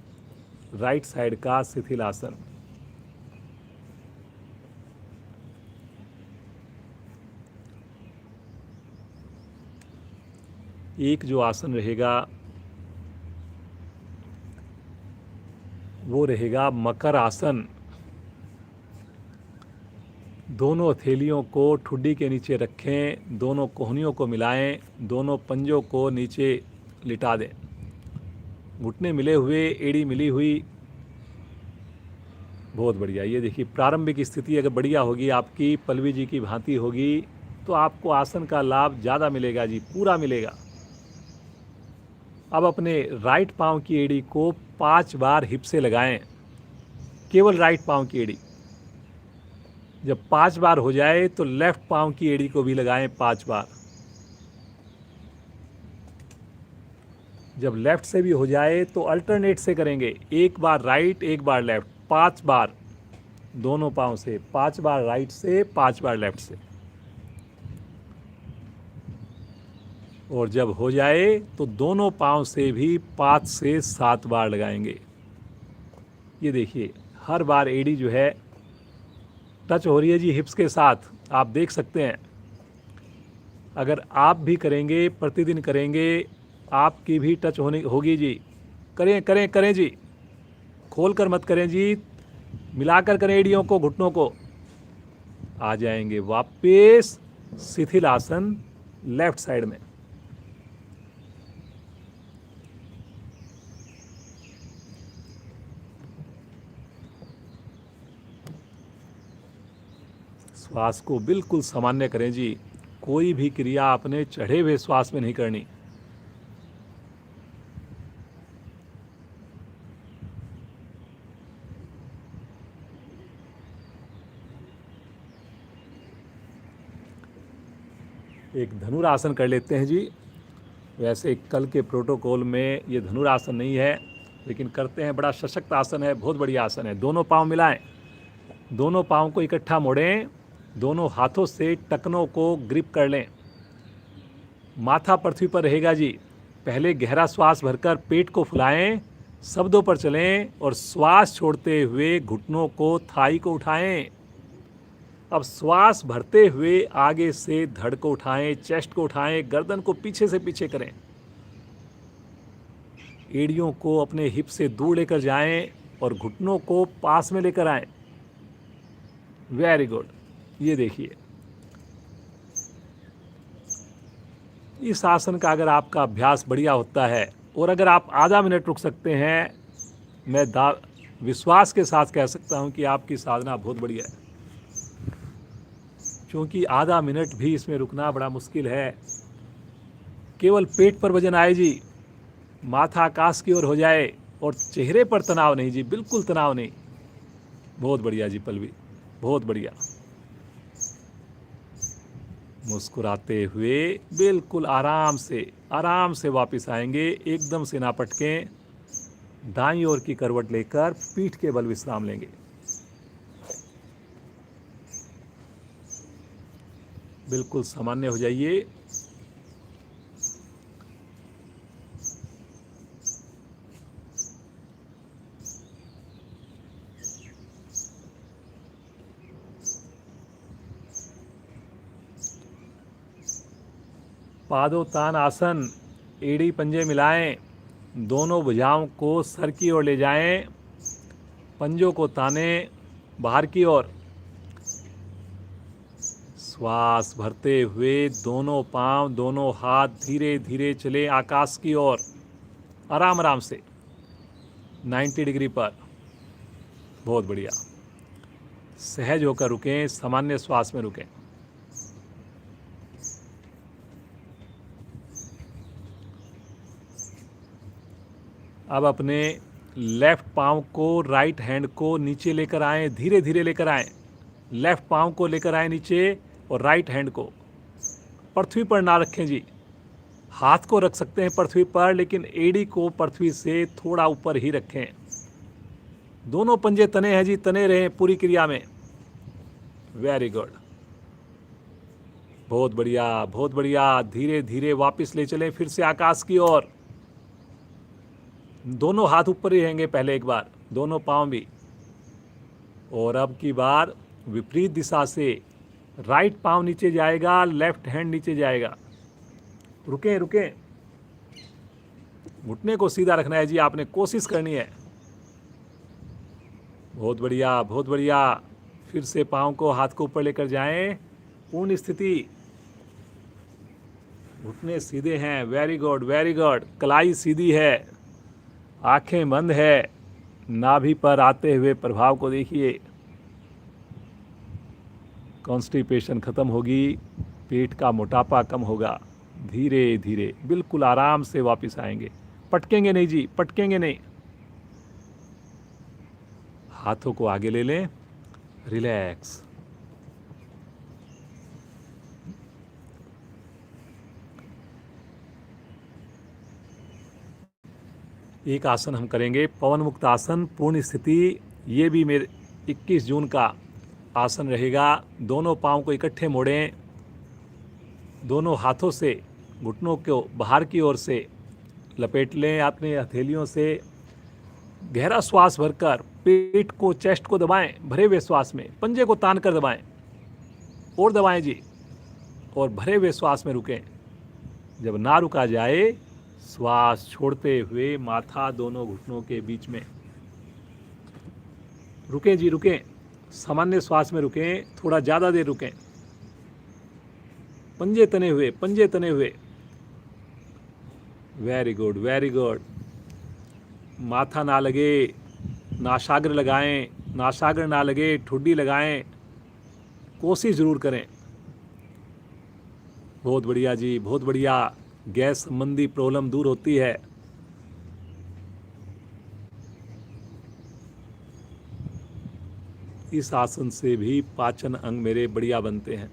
राइट साइड का शिथिल आसन। एक जो आसन रहेगा वो रहेगा मकर आसन। दोनों हथेलियों को ठुड्डी के नीचे रखें, दोनों कोहनियों को मिलाएं, दोनों पंजों को नीचे लिटा दें, घुटने मिले हुए, एड़ी मिली हुई। बहुत बढ़िया। ये देखिए, प्रारंभिक स्थिति अगर बढ़िया होगी आपकी, पल्लवी जी की भांति होगी, तो आपको आसन का लाभ ज़्यादा मिलेगा जी, पूरा मिलेगा। अब अपने राइट पांव की एड़ी को 5 बार हिप से लगाएं, केवल राइट पांव की एड़ी। जब 5 बार हो जाए तो लेफ्ट पांव की एड़ी को भी लगाएं 5 बार। जब लेफ्ट से भी हो जाए तो अल्टरनेट से करेंगे, एक बार राइट एक बार लेफ्ट, 5 बार दोनों पांव से, 5 बार राइट से, 5 बार लेफ्ट से। और जब हो जाए तो दोनों पांव से भी 5 से 7 बार लगाएंगे। ये देखिए, हर बार एड़ी जो है टच हो रही है जी हिप्स के साथ, आप देख सकते हैं। अगर आप भी करेंगे, प्रतिदिन करेंगे, आपकी भी टच होगी जी। करें करें करें जी, खोल कर मत करें जी, मिलाकर करें एड़ियों को, घुटनों को। आ जाएंगे वापस शिथिल आसन लेफ्ट साइड में। श्वास को बिल्कुल सामान्य करें जी, कोई भी क्रिया अपने चढ़े हुए श्वास में नहीं करनी। एक धनुरासन कर लेते हैं जी। वैसे कल के प्रोटोकॉल में ये धनुरासन नहीं है, लेकिन करते हैं, बड़ा सशक्त आसन है, बहुत बढ़िया आसन है। दोनों पांव मिलाएं, दोनों पांव को इकट्ठा मोड़ें, दोनों हाथों से टखनों को ग्रिप कर लें। माथा पृथ्वी पर रहेगा जी। पहले गहरा श्वास भरकर पेट को फुलाएं, शब्दों पर चलें और श्वास छोड़ते हुए घुटनों को, थाई को उठाएं। अब श्वास भरते हुए आगे से धड़ को उठाएं, चेस्ट को उठाएं, गर्दन को पीछे से पीछे करें, एड़ियों को अपने हिप से दूर लेकर जाएं और घुटनों को पास में लेकर आएं। Very good. ये देखिए, इस आसन का अगर आपका अभ्यास बढ़िया होता है और अगर आप आधा मिनट रुक सकते हैं मैं विश्वास के साथ कह सकता हूँ कि आपकी साधना बहुत बढ़िया है, क्योंकि आधा मिनट भी इसमें रुकना बड़ा मुश्किल है। केवल पेट पर वजन आए जी, माथा आकाश की ओर हो जाए और चेहरे पर तनाव नहीं जी, बिल्कुल तनाव नहीं। बहुत बढ़िया जी पल्लवी, बहुत बढ़िया। मुस्कुराते हुए बिल्कुल आराम से वापस आएंगे, एकदम से ना पटकें। दाईं ओर की करवट लेकर पीठ के बल विश्राम लेंगे। बिल्कुल सामान्य हो जाइए। पादोत्तान आसन, एड़ी पंजे मिलाएं, दोनों भुजाओं को सर की ओर ले जाएं, पंजों को ताने बाहर की ओर। श्वास भरते हुए दोनों पांव, दोनों हाथ धीरे धीरे चले आकाश की ओर, आराम आराम से 90 डिग्री पर। बहुत बढ़िया। सहज होकर रुकें, सामान्य श्वास में रुकें। अब अपने लेफ्ट पांव को, राइट हैंड को नीचे लेकर आएं, धीरे धीरे लेकर आएं। लेफ्ट पांव को लेकर आएं नीचे और राइट हैंड को पृथ्वी पर ना रखें जी। हाथ को रख सकते हैं पृथ्वी पर, लेकिन एड़ी को पृथ्वी से थोड़ा ऊपर ही रखें। दोनों पंजे तने हैं जी, तने रहें पूरी क्रिया में। वेरी गुड, बहुत बढ़िया, बहुत बढ़िया। धीरे धीरे वापस ले चलें फिर से आकाश की ओर। दोनों हाथ ऊपर ही रहेंगे पहले एक बार, दोनों पांव भी। और अब की बार विपरीत दिशा से राइट पांव नीचे जाएगा, लेफ्ट हैंड नीचे जाएगा। रुकें रुकें, घुटने को सीधा रखना है जी, आपने कोशिश करनी है। बहुत बढ़िया, बहुत बढ़िया। फिर से पांव को, हाथ को ऊपर लेकर जाएं, पूर्ण स्थिति। घुटने सीधे हैं, वेरी गुड वेरी गुड। कलाई सीधी है, आंखें बंद है। नाभि पर आते हुए प्रभाव को देखिए। कॉन्स्टिपेशन खत्म होगी, पेट का मोटापा कम होगा। धीरे धीरे बिल्कुल आराम से वापस आएंगे, पटकेंगे नहीं जी, पटकेंगे नहीं। हाथों को आगे ले लें, रिलैक्स। एक आसन हम करेंगे, पवन मुक्त आसन, पूर्ण स्थिति। ये भी मेरे 21 जून का आसन रहेगा। दोनों पांव को इकट्ठे मोड़ें, दोनों हाथों से घुटनों को बाहर की ओर से लपेट लें अपने हथेलियों से। गहरा श्वास भरकर पेट को, चेस्ट को दबाएं, भरे हुए श्वास में। पंजे को तान कर दबाएं और दबाएं जी, और भरे हुए श्वास में रुकें। जब ना रुका जाए, श्वास छोड़ते हुए माथा दोनों घुटनों के बीच में। रुकें जी, रुकें, सामान्य श्वास में रुकें, थोड़ा ज़्यादा देर रुकें। पंजे तने हुए, पंजे तने हुए। Very good very good. माथा ना लगे, नासाग्र लगाएं, नासाग्र ना लगे, ठुड्डी लगाएं। कोशिश ज़रूर करें। बहुत बढ़िया जी, बहुत बढ़िया। गैस संबंधी प्रॉब्लम दूर होती है। इस आसन से भी पाचन अंग मेरे बढ़िया बनते हैं।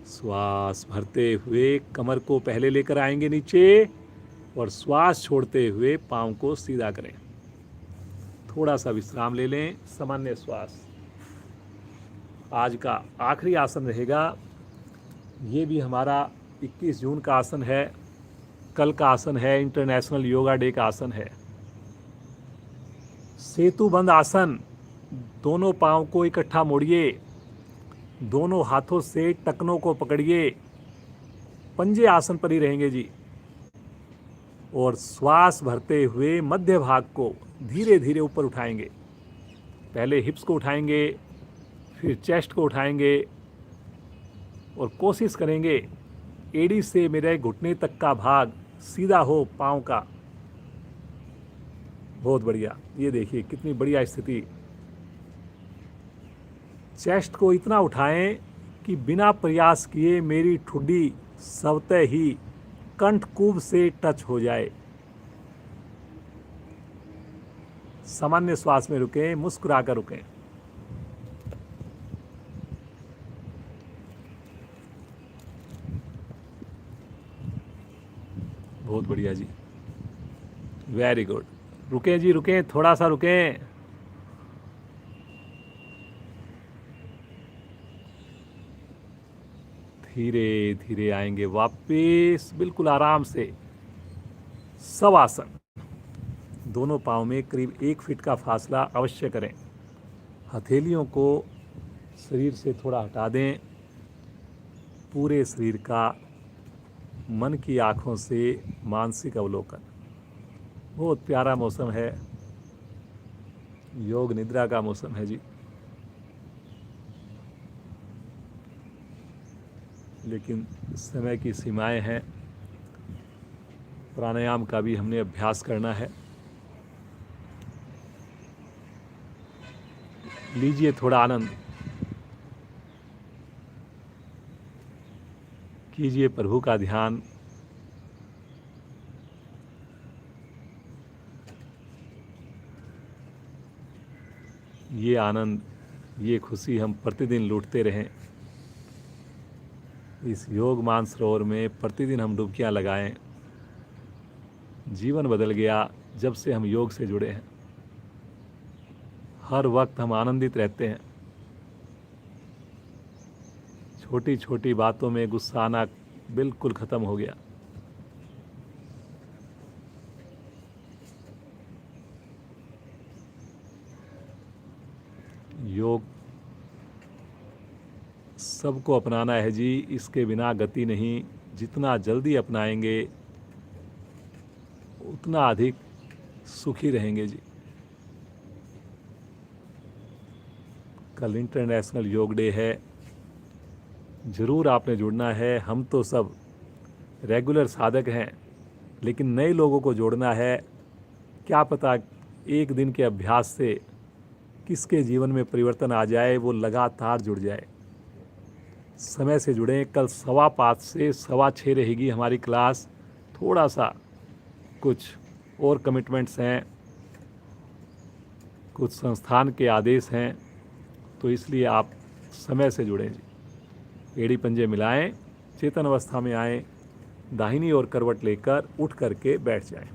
श्वास भरते हुए कमर को पहले लेकर आएंगे नीचे, और श्वास छोड़ते हुए पांव को सीधा करें। थोड़ा सा विश्राम ले लें, सामान्य श्वास। आज का आखिरी आसन रहेगा। ये भी हमारा 21 जून का आसन है, कल का आसन है, इंटरनेशनल योगा डे का आसन है। सेतु बंद आसन। दोनों पांव को इकट्ठा मोड़िए, दोनों हाथों से टखनों को पकड़िए। पंजे आसन पर ही रहेंगे जी, और श्वास भरते हुए मध्य भाग को धीरे धीरे ऊपर उठाएंगे। पहले हिप्स को उठाएंगे, फिर चेस्ट को उठाएंगे, और कोशिश करेंगे एड़ी से मेरे घुटने तक का भाग सीधा हो पाँव का। बहुत बढ़िया। ये देखिए कितनी बढ़िया स्थिति। चेस्ट को इतना उठाएं कि बिना प्रयास किए मेरी ठुड्डी स्वतः ही कंठकूब से टच हो जाए। सामान्य श्वास में रुकें, मुस्कुराकर रुकें। बहुत बढ़िया जी, वेरी गुड। रुकें जी, रुकें, थोड़ा सा रुकें। धीरे धीरे आएंगे वापस, बिल्कुल आराम से। शवासन। दोनों पाँव में करीब 1 फीट का फासला अवश्य करें। हथेलियों को शरीर से थोड़ा हटा दें। पूरे शरीर का मन की आँखों से मानसिक अवलोकन। बहुत प्यारा मौसम है, योग निद्रा का मौसम है जी। लेकिन समय की सीमाएं हैं। प्राणायाम का भी हमने अभ्यास करना है। लीजिए थोड़ा आनंद, कीजिए प्रभु का ध्यान। ये आनंद, ये खुशी हम प्रतिदिन लूटते रहें। इस योग मानसरोवर में प्रतिदिन हम डुबकियां लगाएं। जीवन बदल गया जब से हम योग से जुड़े हैं। हर वक्त हम आनंदित रहते हैं। छोटी छोटी बातों में गुस्सा आना बिल्कुल ख़त्म हो गया। योग सबको अपनाना है जी, इसके बिना गति नहीं। जितना जल्दी अपनाएंगे उतना अधिक सुखी रहेंगे जी। कल इंटरनेशनल योग डे है, ज़रूर आपने जुड़ना है। हम तो सब रेगुलर साधक हैं, लेकिन नए लोगों को जोड़ना है। क्या पता एक दिन के अभ्यास से किसके जीवन में परिवर्तन आ जाए, वो लगातार जुड़ जाए। समय से जुड़ें। कल 5:15 से 6:15 रहेगी हमारी क्लास। थोड़ा सा कुछ और कमिटमेंट्स हैं, कुछ संस्थान के आदेश हैं, तो इसलिए आप समय से जुड़ें जी। एड़ी पंजे मिलाएं, चेतन अवस्था में आएं, दाहिनी ओर करवट लेकर उठ करके बैठ जाएं।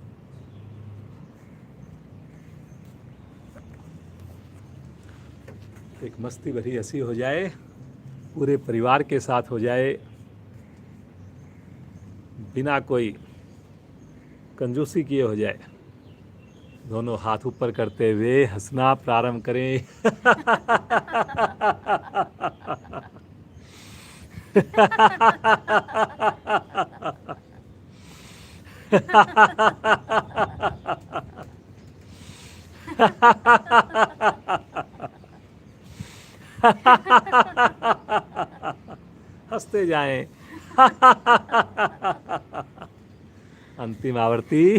एक मस्ती भरी हंसी हो जाए, पूरे परिवार के साथ हो जाए, बिना कोई कंजूसी किए हो जाए। दोनों हाथ ऊपर करते हुए हंसना प्रारंभ करें। हंसते जाएं। अंतिम आवर्ती।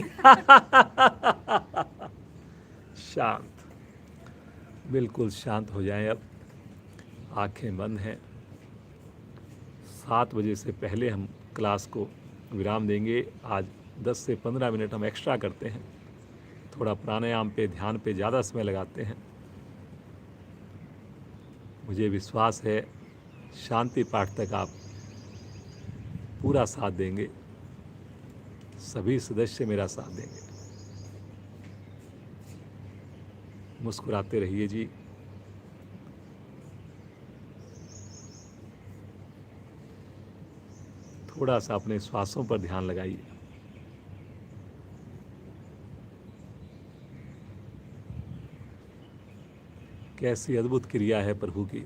शांत, बिल्कुल शांत हो जाएं। अब आंखें बंद हैं। 7 बजे से पहले हम क्लास को विराम देंगे। आज 10 से 15 मिनट हम एक्स्ट्रा करते हैं। थोड़ा प्राणायाम पे, ध्यान पे ज़्यादा समय लगाते हैं। मुझे विश्वास है शांति पाठ तक आप पूरा साथ देंगे। सभी सदस्य मेरा साथ देंगे। मुस्कुराते रहिए जी। थोड़ा सा अपने श्वासों पर ध्यान लगाइए। कैसी अद्भुत क्रिया है प्रभु की।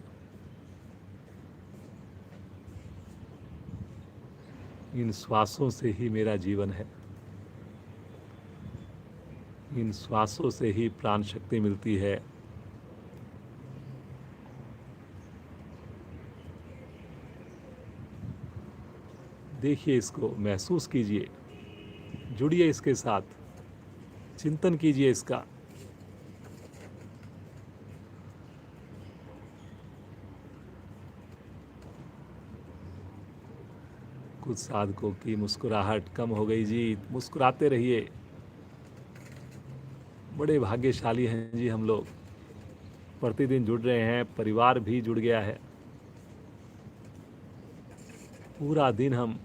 इन श्वासों से ही मेरा जीवन है। इन श्वासों से ही प्राण शक्ति मिलती है। देखिए, इसको महसूस कीजिए, जुड़िए इसके साथ। चिंतन कीजिए इसका। कुछ साधकों की मुस्कुराहट कम हो गई जी, मुस्कुराते रहिए। बड़े भाग्यशाली हैं जी हम लोग, प्रतिदिन जुड़ रहे हैं, परिवार भी जुड़ गया है। पूरा दिन हम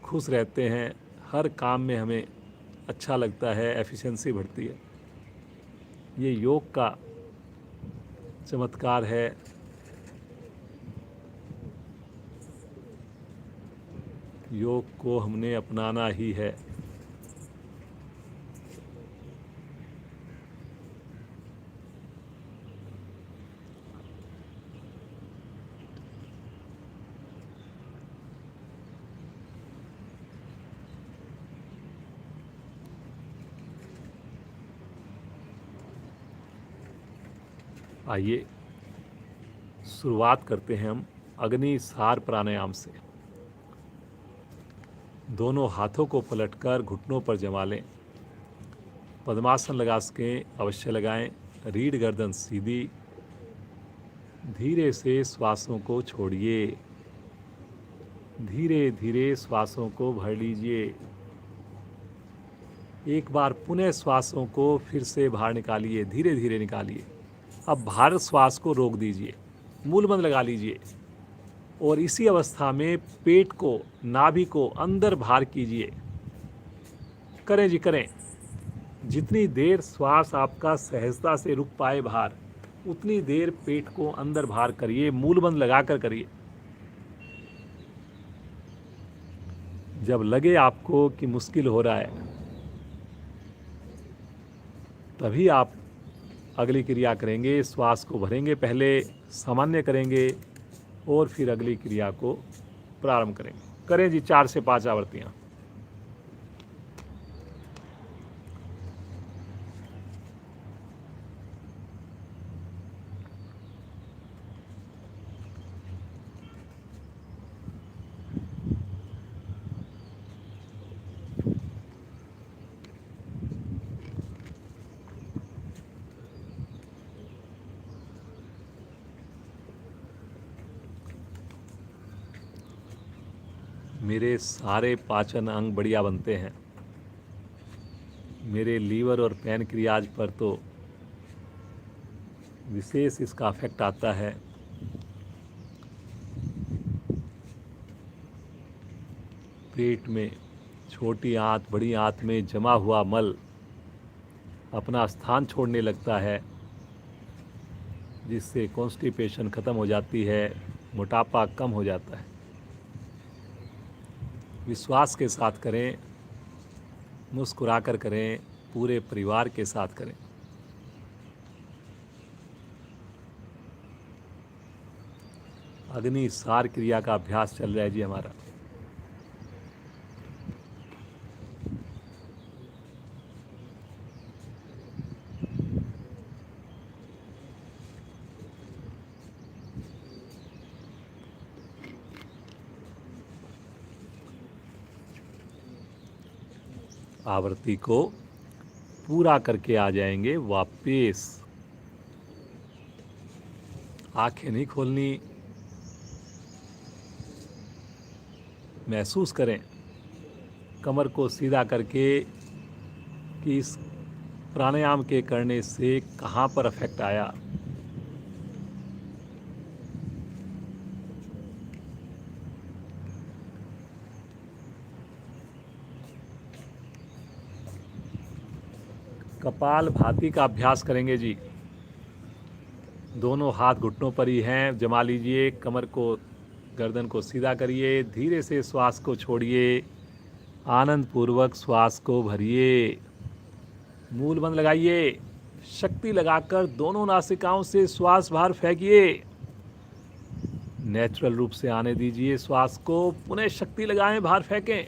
खुश रहते हैं, हर काम में हमें अच्छा लगता है, एफिशिएंसी बढ़ती है। ये योग का चमत्कार है। योग को हमने अपनाना ही है। आइए शुरुआत करते हैं हम अग्नि सार प्राणायाम से। दोनों हाथों को पलटकर घुटनों पर जमा लें। पद्मासन लगा सकें अवश्य लगाएं। रीढ़ गर्दन सीधी। धीरे से श्वासों को छोड़िए। धीरे धीरे श्वासों को भर लीजिए। एक बार पुनः श्वासों को फिर से बाहर निकालिए, धीरे धीरे निकालिए। अब बाहर श्वास को रोक दीजिए, मूल बंद लगा लीजिए और इसी अवस्था में पेट को, नाभि को अंदर बाहर कीजिए। करें जी करें। जितनी देर श्वास आपका सहजता से रुक पाए बाहर, उतनी देर पेट को अंदर बाहर करिए, मूल बंद लगाकर करिए। जब लगे आपको कि मुश्किल हो रहा है, तभी आप अगली क्रिया करेंगे। श्वास को भरेंगे, पहले सामान्य करेंगे और फिर अगली क्रिया को प्रारंभ करेंगे। करें जी 4 से 5 आवृत्तियाँ। मेरे सारे पाचन अंग बढ़िया बनते हैं। मेरे लीवर और पैनक्रियाज पर तो विशेष इसका इफेक्ट आता है। पेट में छोटी आंत, बड़ी आंत में जमा हुआ मल अपना स्थान छोड़ने लगता है, जिससे कॉन्स्टिपेशन खत्म हो जाती है, मोटापा कम हो जाता है। विश्वास के साथ करें, मुस्कुरा कर करें, पूरे परिवार के साथ करें। अग्नि सार क्रिया का अभ्यास चल रहा है जी हमारा। आवृत्ति को पूरा करके आ जाएंगे वापस। आंखें नहीं खोलनी। महसूस करें कमर को सीधा करके कि इस प्राणायाम के करने से कहाँ पर इफेक्ट आया। कपाल भाती का अभ्यास करेंगे जी। दोनों हाथ घुटनों पर ही हैं, जमा लीजिए। कमर को, गर्दन को सीधा करिए। धीरे से श्वास को छोड़िए। आनंद पूर्वक श्वास को भरिए। मूल बंद लगाइए। शक्ति लगाकर दोनों नासिकाओं से श्वास बाहर फेंकिए। नेचुरल रूप से आने दीजिए श्वास को। पुनः शक्ति लगाएं, बाहर फेंकें।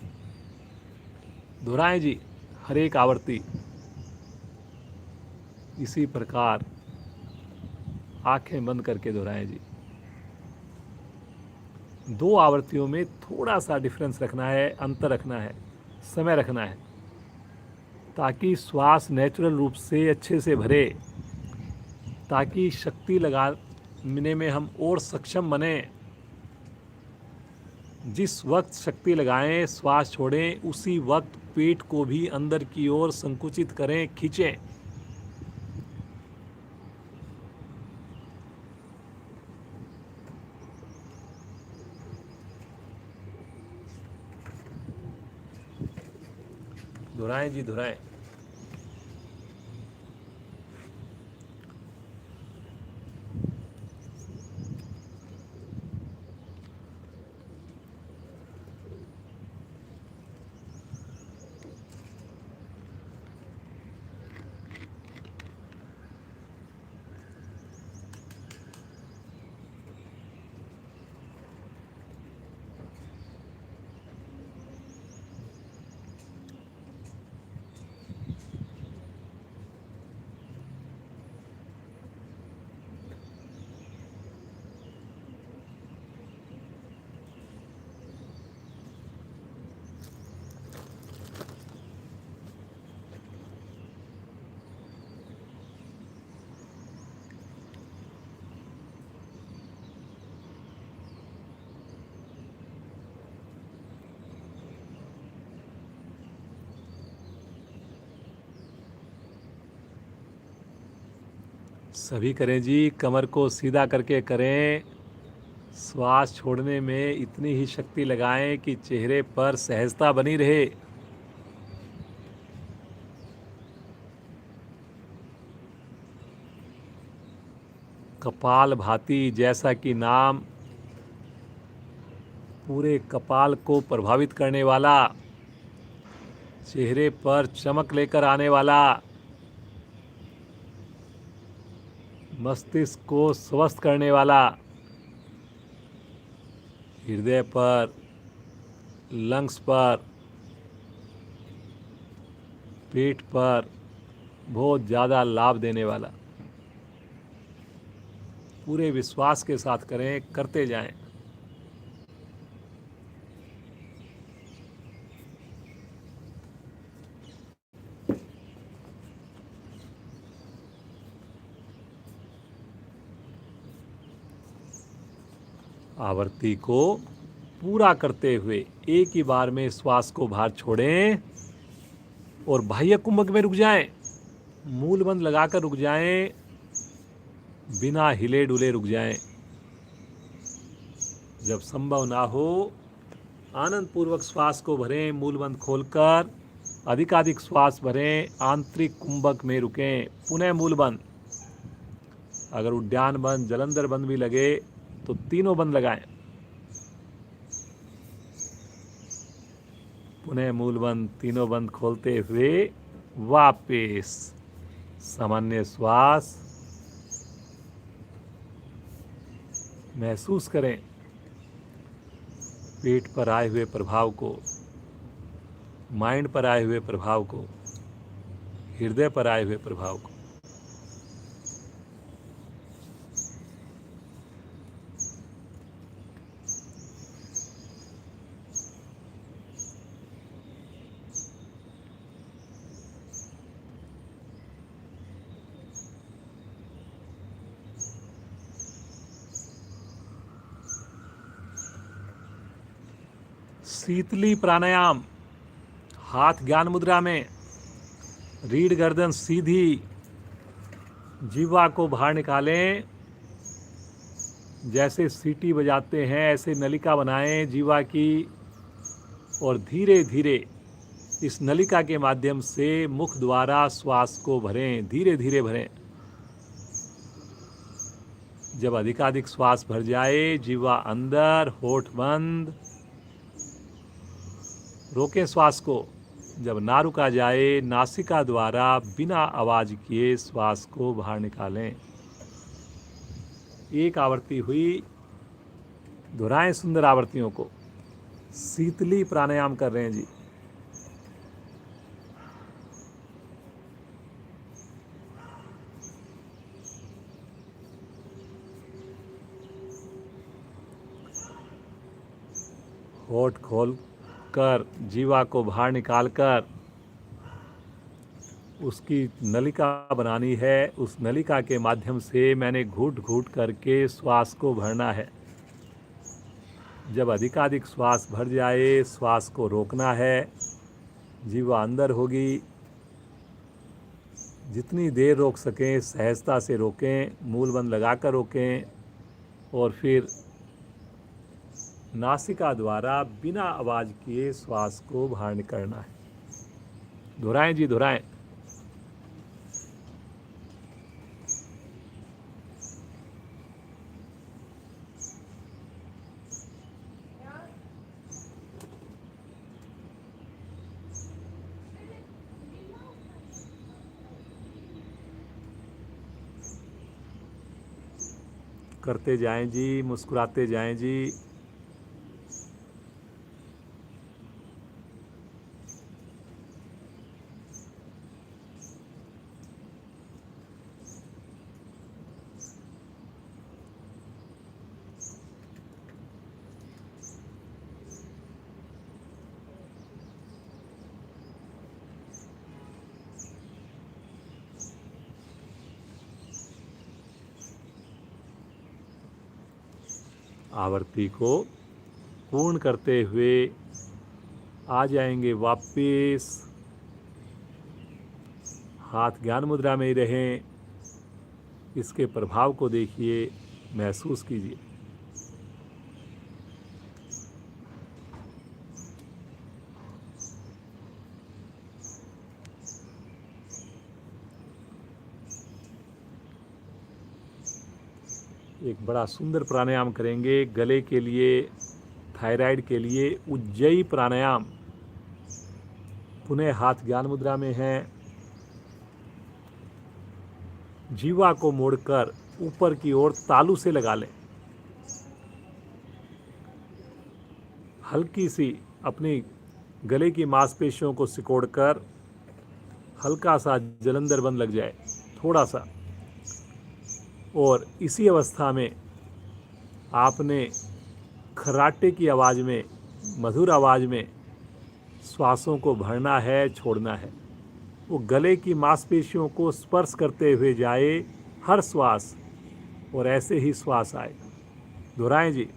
दोहराएं जी हर एक आवृत्ति। इसी प्रकार आंखें बंद करके दोहराएं जी। 2 आवृत्तियों में थोड़ा सा डिफरेंस रखना है, अंतर रखना है, समय रखना है। ताकि श्वास नेचुरल रूप से अच्छे से भरे, ताकि शक्ति लगाने में हम और सक्षम बने। जिस वक्त शक्ति लगाएं, श्वास छोड़ें, उसी वक्त पेट को भी अंदर की ओर संकुचित करें, खींचें। दोहराएं जी, दोहराएं। सभी करें जी, कमर को सीधा करके करें। श्वास छोड़ने में इतनी ही शक्ति लगाएं कि चेहरे पर सहजता बनी रहे। कपाल भाती, जैसा कि नाम, पूरे कपाल को प्रभावित करने वाला, चेहरे पर चमक लेकर आने वाला, मस्तिष्क को स्वस्थ करने वाला, हृदय पर, लंग्स पर, पेट पर बहुत ज़्यादा लाभ देने वाला। पूरे विश्वास के साथ करें, करते जाएं। आवृत्ति को पूरा करते हुए एक ही बार में श्वास को बाहर छोड़ें और बाह्य कुंभक में रुक जाएं। मूल बंद लगाकर रुक जाएं, बिना हिले डुले रुक जाएं। जब संभव ना हो, आनंद पूर्वक श्वास को भरें, मूल बंद खोलकर अधिकाधिक श्वास भरें, आंतरिक कुंभक में रुकें, पुनः मूल बंद। अगर उद्यान बंद, जलंधर बंद भी लगे तो तीनों बंद लगाएं। पुनः मूल बंद, तीनों बंद खोलते हुए वापस सामान्य श्वास महसूस करें। पेट पर आए हुए प्रभाव को, माइंड पर आए हुए प्रभाव को, हृदय पर आए हुए प्रभाव को। शीतली प्राणायाम, हाथ ज्ञान मुद्रा में, रीढ़ गर्दन सीधी, जीवा को बाहर निकालें। जैसे सीटी बजाते हैं ऐसे नलिका बनाएं जीवा की, और धीरे धीरे इस नलिका के माध्यम से मुख द्वारा श्वास को भरें, धीरे धीरे भरें। जब अधिकाधिक श्वास भर जाए, जीवा अंदर, होठ बंद, रोकें श्वास को। जब ना रुका जाए, नासिका द्वारा बिना आवाज किए श्वास को बाहर निकालें। एक आवृत्ति हुई, दोहराएं सुंदर आवृत्तियों को। शीतली प्राणायाम कर रहे हैं जी। होठ खोल कर जीवा को बाहर निकालकर उसकी नलिका बनानी है। उस नलिका के माध्यम से मैंने घूट घूट करके श्वास को भरना है। जब अधिकाधिक श्वास भर जाए, श्वास को रोकना है। जीवा अंदर होगी, जितनी देर रोक सकें सहजता से रोकें, मूल बंद लगाकर रोकें और फिर नासिका द्वारा बिना आवाज़ किए श्वास को बाहर निकालना है। दोहराएं जी, दोहराएं। करते जाएं जी, मुस्कुराते जाएं जी। आवर्ती को पूर्ण करते हुए आ जाएंगे वापिस। हाथ ज्ञान मुद्रा में ही रहें। इसके प्रभाव को देखिए, महसूस कीजिए। एक बड़ा सुंदर प्राणायाम करेंगे गले के लिए, थायराइड के लिए, उज्जयी प्राणायाम। पुनः हाथ ज्ञान मुद्रा में है। जीवा को मोड़कर ऊपर की ओर तालू से लगा लें। हल्की सी अपनी गले की मांसपेशियों को सिकोड़कर हल्का सा जलंधर बंद लग जाए, थोड़ा सा। और इसी अवस्था में आपने खर्राटे की आवाज़ में, मधुर आवाज़ में श्वासों को भरना है, छोड़ना है। वो गले की मांसपेशियों को स्पर्श करते हुए जाए हर श्वास, और ऐसे ही श्वास आए। दोहराएं जी।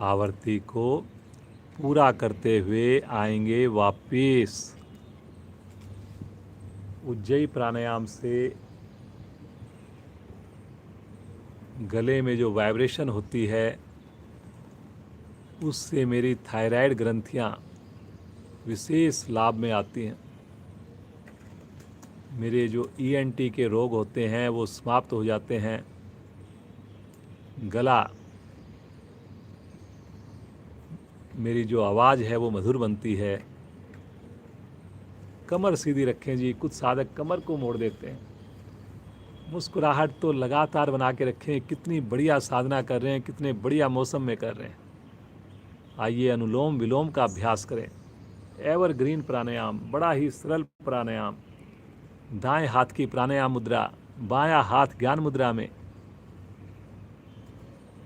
आवर्ती को पूरा करते हुए आएंगे वापिस। उज्जयी प्राणायाम से गले में जो वाइब्रेशन होती है, उससे मेरी थायराइड ग्रंथियां विशेष लाभ में आती हैं। मेरे जो ईएनटी के रोग होते हैं वो समाप्त हो जाते हैं। गला, मेरी जो आवाज़ है वो मधुर बनती है। कमर सीधी रखें जी। कुछ साधक कमर को मोड़ देते हैं। मुस्कुराहट तो लगातार बना के रखें। कितनी बढ़िया साधना कर रहे हैं, कितने बढ़िया मौसम में कर रहे हैं। आइए अनुलोम विलोम का अभ्यास करें। एवरग्रीन प्राणायाम, बड़ा ही सरल प्राणायाम। दाएं हाथ की प्राणायाम मुद्रा, बायां हाथ ज्ञान मुद्रा में।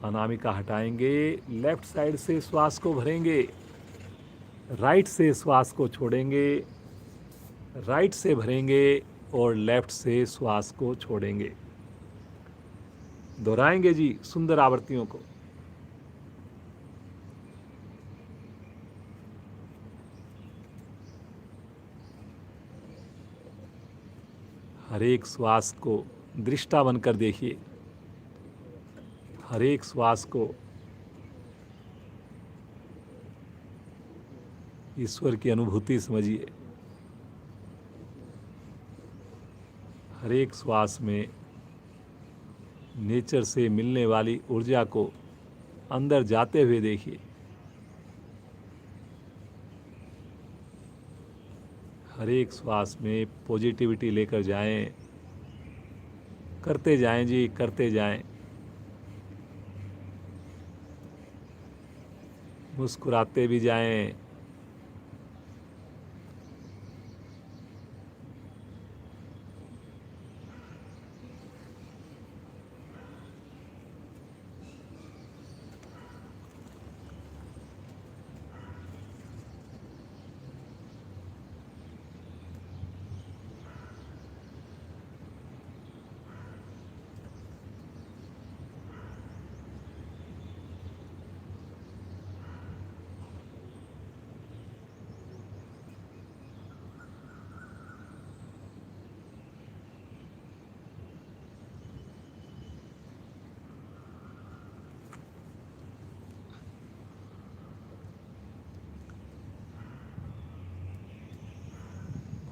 अनामिका हटाएंगे, लेफ्ट साइड से श्वास को भरेंगे, राइट से श्वास को छोड़ेंगे, राइट से भरेंगे और लेफ्ट से श्वास को छोड़ेंगे। दोहराएंगे जी सुंदर आवृत्तियों को। हर एक श्वास को दृष्टा बनकर देखिए, हर एक श्वास को ईश्वर की अनुभूति समझिए। हर एक श्वास में नेचर से मिलने वाली ऊर्जा को अंदर जाते हुए देखिए। हर एक श्वास में पॉजिटिविटी लेकर जाएं, करते जाएं जी, करते जाएं। मुस्कुराते भी जाएं,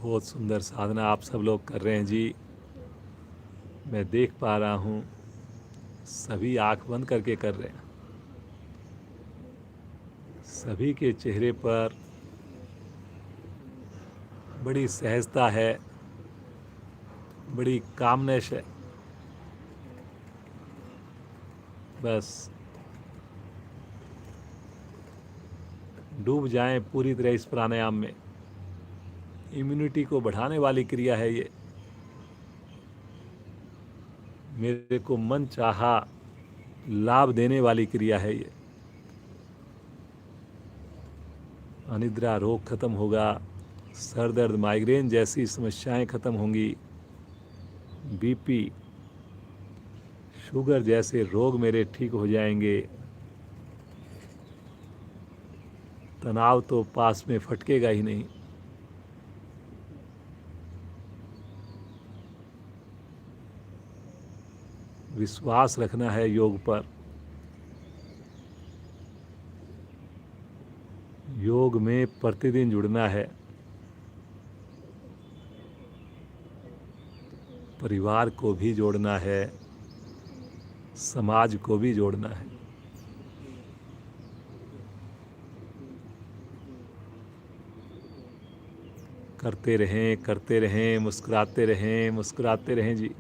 बहुत सुंदर साधना आप सब लोग कर रहे हैं जी। मैं देख पा रहा हूँ, सभी आंख बंद करके कर रहे हैं। सभी के चेहरे पर बड़ी सहजता है, बड़ी कामनेस है। बस डूब जाएं पूरी तरह इस प्राणायाम में। इम्यूनिटी को बढ़ाने वाली क्रिया है ये। मेरे को मन चाहा लाभ देने वाली क्रिया है ये। अनिद्रा रोग खत्म होगा, सर दर्द, माइग्रेन जैसी समस्याएं खत्म होंगी, बीपी, शुगर जैसे रोग मेरे ठीक हो जाएंगे। तनाव तो पास में फटकेगा ही नहीं। विश्वास रखना है योग पर। योग में प्रतिदिन जुड़ना है। परिवार को भी जोड़ना है, समाज को भी जोड़ना है। करते रहें, मुस्कुराते रहें, मुस्कुराते रहें जी।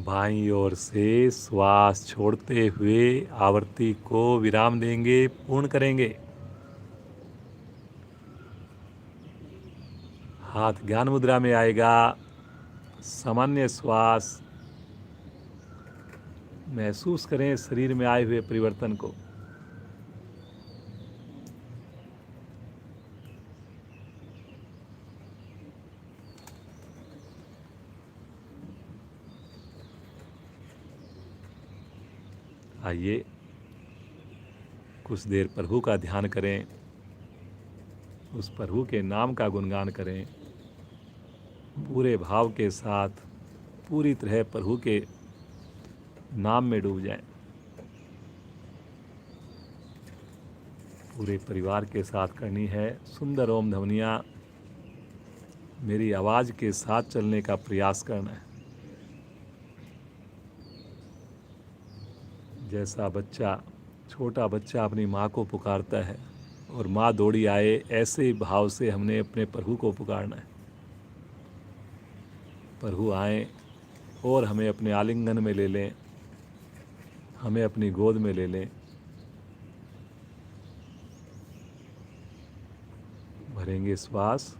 बाईं ओर से श्वास छोड़ते हुए आवृत्ति को विराम देंगे, पूर्ण करेंगे। हाथ ज्ञान मुद्रा में आएगा। सामान्य श्वास महसूस करें शरीर में आए हुए परिवर्तन को। आइए कुछ देर प्रभु का ध्यान करें। उस प्रभु के नाम का गुणगान करें, पूरे भाव के साथ पूरी तरह प्रभु के नाम में डूब जाएं। पूरे परिवार के साथ करनी है। सुंदर ओम ध्वनियाँ मेरी आवाज़ के साथ चलने का प्रयास करना है। जैसा बच्चा, छोटा बच्चा अपनी माँ को पुकारता है और माँ दौड़ी आए, ऐसे ही भाव से हमने अपने प्रभु को पुकारना है। प्रभु आएँ और हमें अपने आलिंगन में ले लें, हमें अपनी गोद में ले लें। भरेंगे श्वास।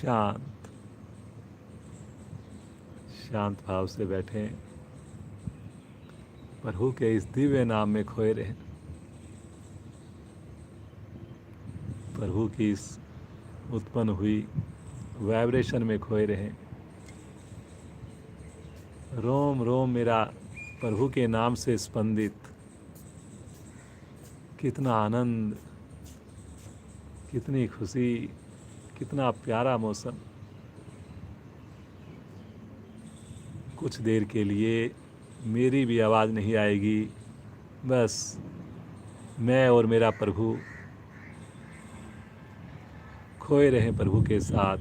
शांत शांत भाव से बैठें, प्रभु के इस दिव्य नाम में खोए रहें, प्रभु की इस उत्पन्न हुई वाइब्रेशन में खोए रहें। रोम रोम मेरा प्रभु के नाम से स्पंदित। कितना आनंद, कितनी खुशी, कितना प्यारा मौसम। कुछ देर के लिए मेरी भी आवाज़ नहीं आएगी, बस मैं और मेरा प्रभु खोए रहें प्रभु के साथ,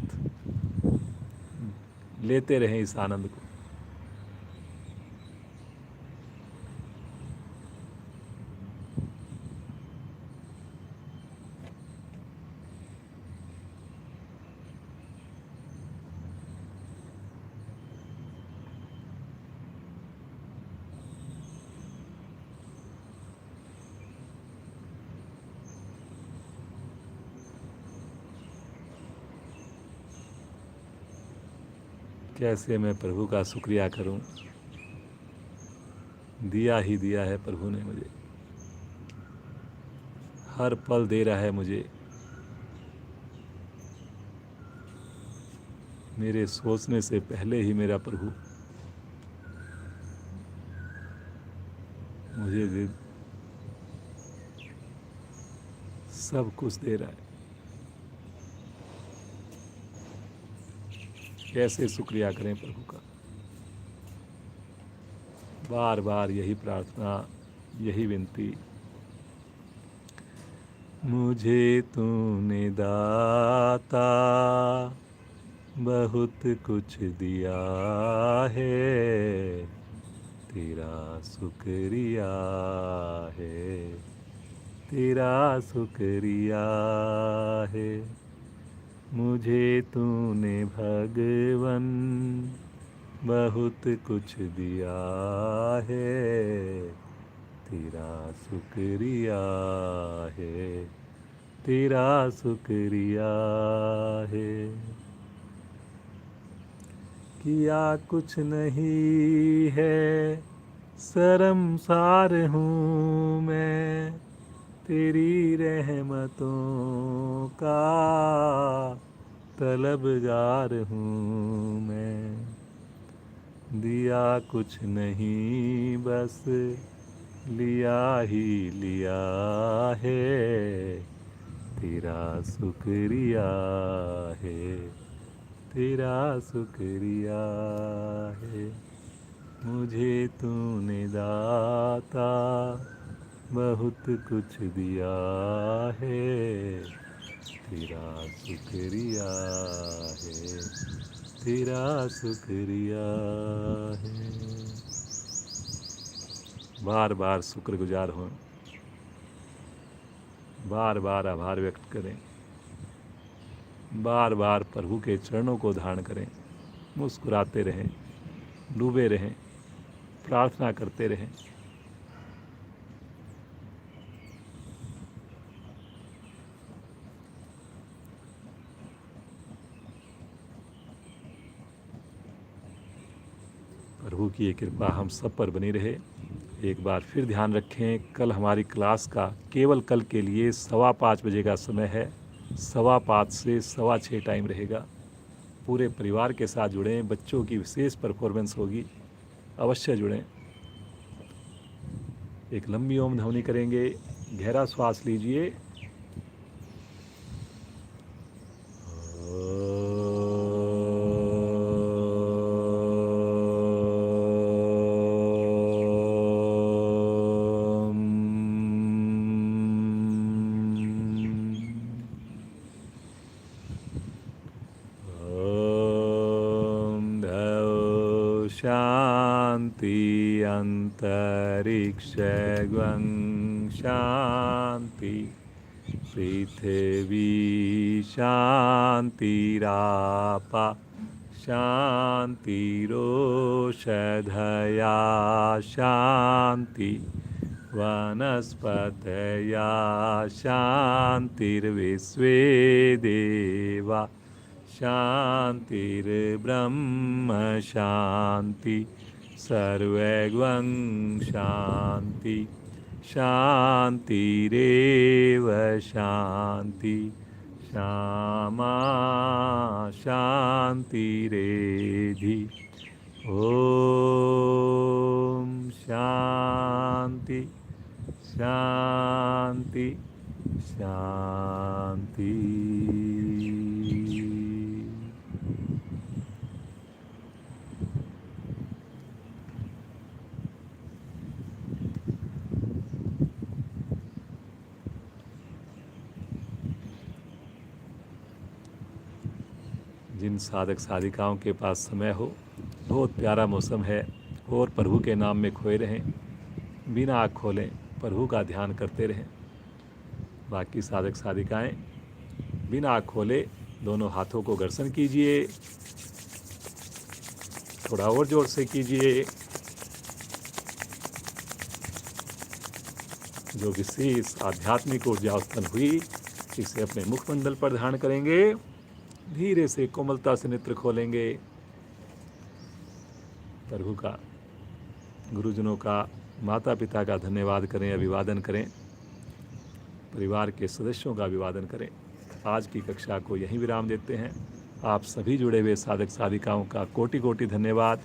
लेते रहें इस आनंद को। कैसे मैं प्रभु का शुक्रिया करूं। दिया ही दिया है प्रभु ने मुझे, हर पल दे रहा है मुझे। मेरे सोचने से पहले ही मेरा प्रभु मुझे सब कुछ दे रहा है। कैसे शुक्रिया करें प्रभु का। बार बार यही प्रार्थना, यही विनती। मुझे तूने दाता बहुत कुछ दिया है, तेरा शुक्रिया है, तेरा शुक्रिया है। मुझे तूने भगवन बहुत कुछ दिया है, तेरा शुक्रिया है, तेरा शुक्रिया है। किया कुछ नहीं है, शर्मसार हूँ मैं, तेरी रहमतों का तलबगार हूँ मैं। दिया कुछ नहीं, बस लिया ही लिया है, तेरा शुक्रिया है, तेरा शुक्रिया है। मुझे तूने दाता बहुत कुछ दिया है, तेरा शुक्रिया है, तेरा शुक्रिया है। बार बार शुक्रगुजार हों, बार बार आभार व्यक्त करें, बार बार प्रभु के चरणों को धारण करें, मुस्कुराते रहें, डूबे रहें, प्रार्थना करते रहें। प्रभु की ये कृपा हम सब पर बनी रहे। एक बार फिर ध्यान रखें, कल हमारी क्लास का केवल कल के लिए 5:15 बजे का समय है। 5:15 से 6:15 टाइम रहेगा। पूरे परिवार के साथ जुड़ें, बच्चों की विशेष परफॉर्मेंस होगी, अवश्य जुड़ें। एक लंबी ओम ध्वनि करेंगे, गहरा श्वास लीजिए। शांति अंतरिक्षगं शांति, पृथिवी शांतिरापा शांतिरोषधया शांति, वनस्पतया शांतिर्विश्वे देवा शांतिर्ब्रह्म शांति सर्वैर्वं शांति शांतिरेव शांति श्यामा शांतिरेधि। ओम शांति शांति शांति। जिन साधक साधिकाओं के पास समय हो, बहुत प्यारा मौसम है, और प्रभु के नाम में खोए रहें, बिना आँख खोलें प्रभु का ध्यान करते रहें। बाकी साधक साधिकाएं बिना आँख खोले दोनों हाथों को घर्षण कीजिए, थोड़ा और जोर से कीजिए। जो विशेष आध्यात्मिक ऊर्जा उत्पन्न हुई इसे अपने मुखमंडल पर धारण करेंगे। धीरे से कोमलता से नेत्र खोलेंगे। प्रभु का, गुरुजनों का, माता पिता का धन्यवाद करें, अभिवादन करें, परिवार के सदस्यों का अभिवादन करें। आज की कक्षा को यहीं विराम देते हैं। आप सभी जुड़े हुए साधक साधिकाओं का कोटि कोटि धन्यवाद।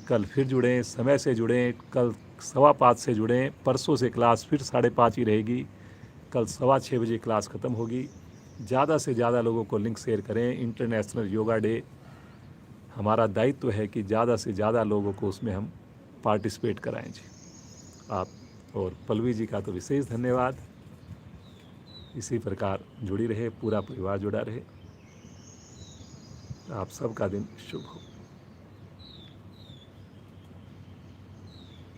कल फिर जुड़ें, समय से जुड़ें। कल 5:15 से जुड़ें। परसों से क्लास फिर 5:30 ही रहेगी। कल 6:15 बजे क्लास ख़त्म होगी। ज़्यादा से ज़्यादा लोगों को लिंक शेयर करें। इंटरनेशनल योगा डे, हमारा दायित्व है कि ज़्यादा से ज़्यादा लोगों को उसमें हम पार्टिसिपेट कराएं जी। आप और पल्लवी जी का तो विशेष धन्यवाद। इसी प्रकार जुड़ी रहे, पूरा परिवार जुड़ा रहे। आप सबका दिन शुभ हो।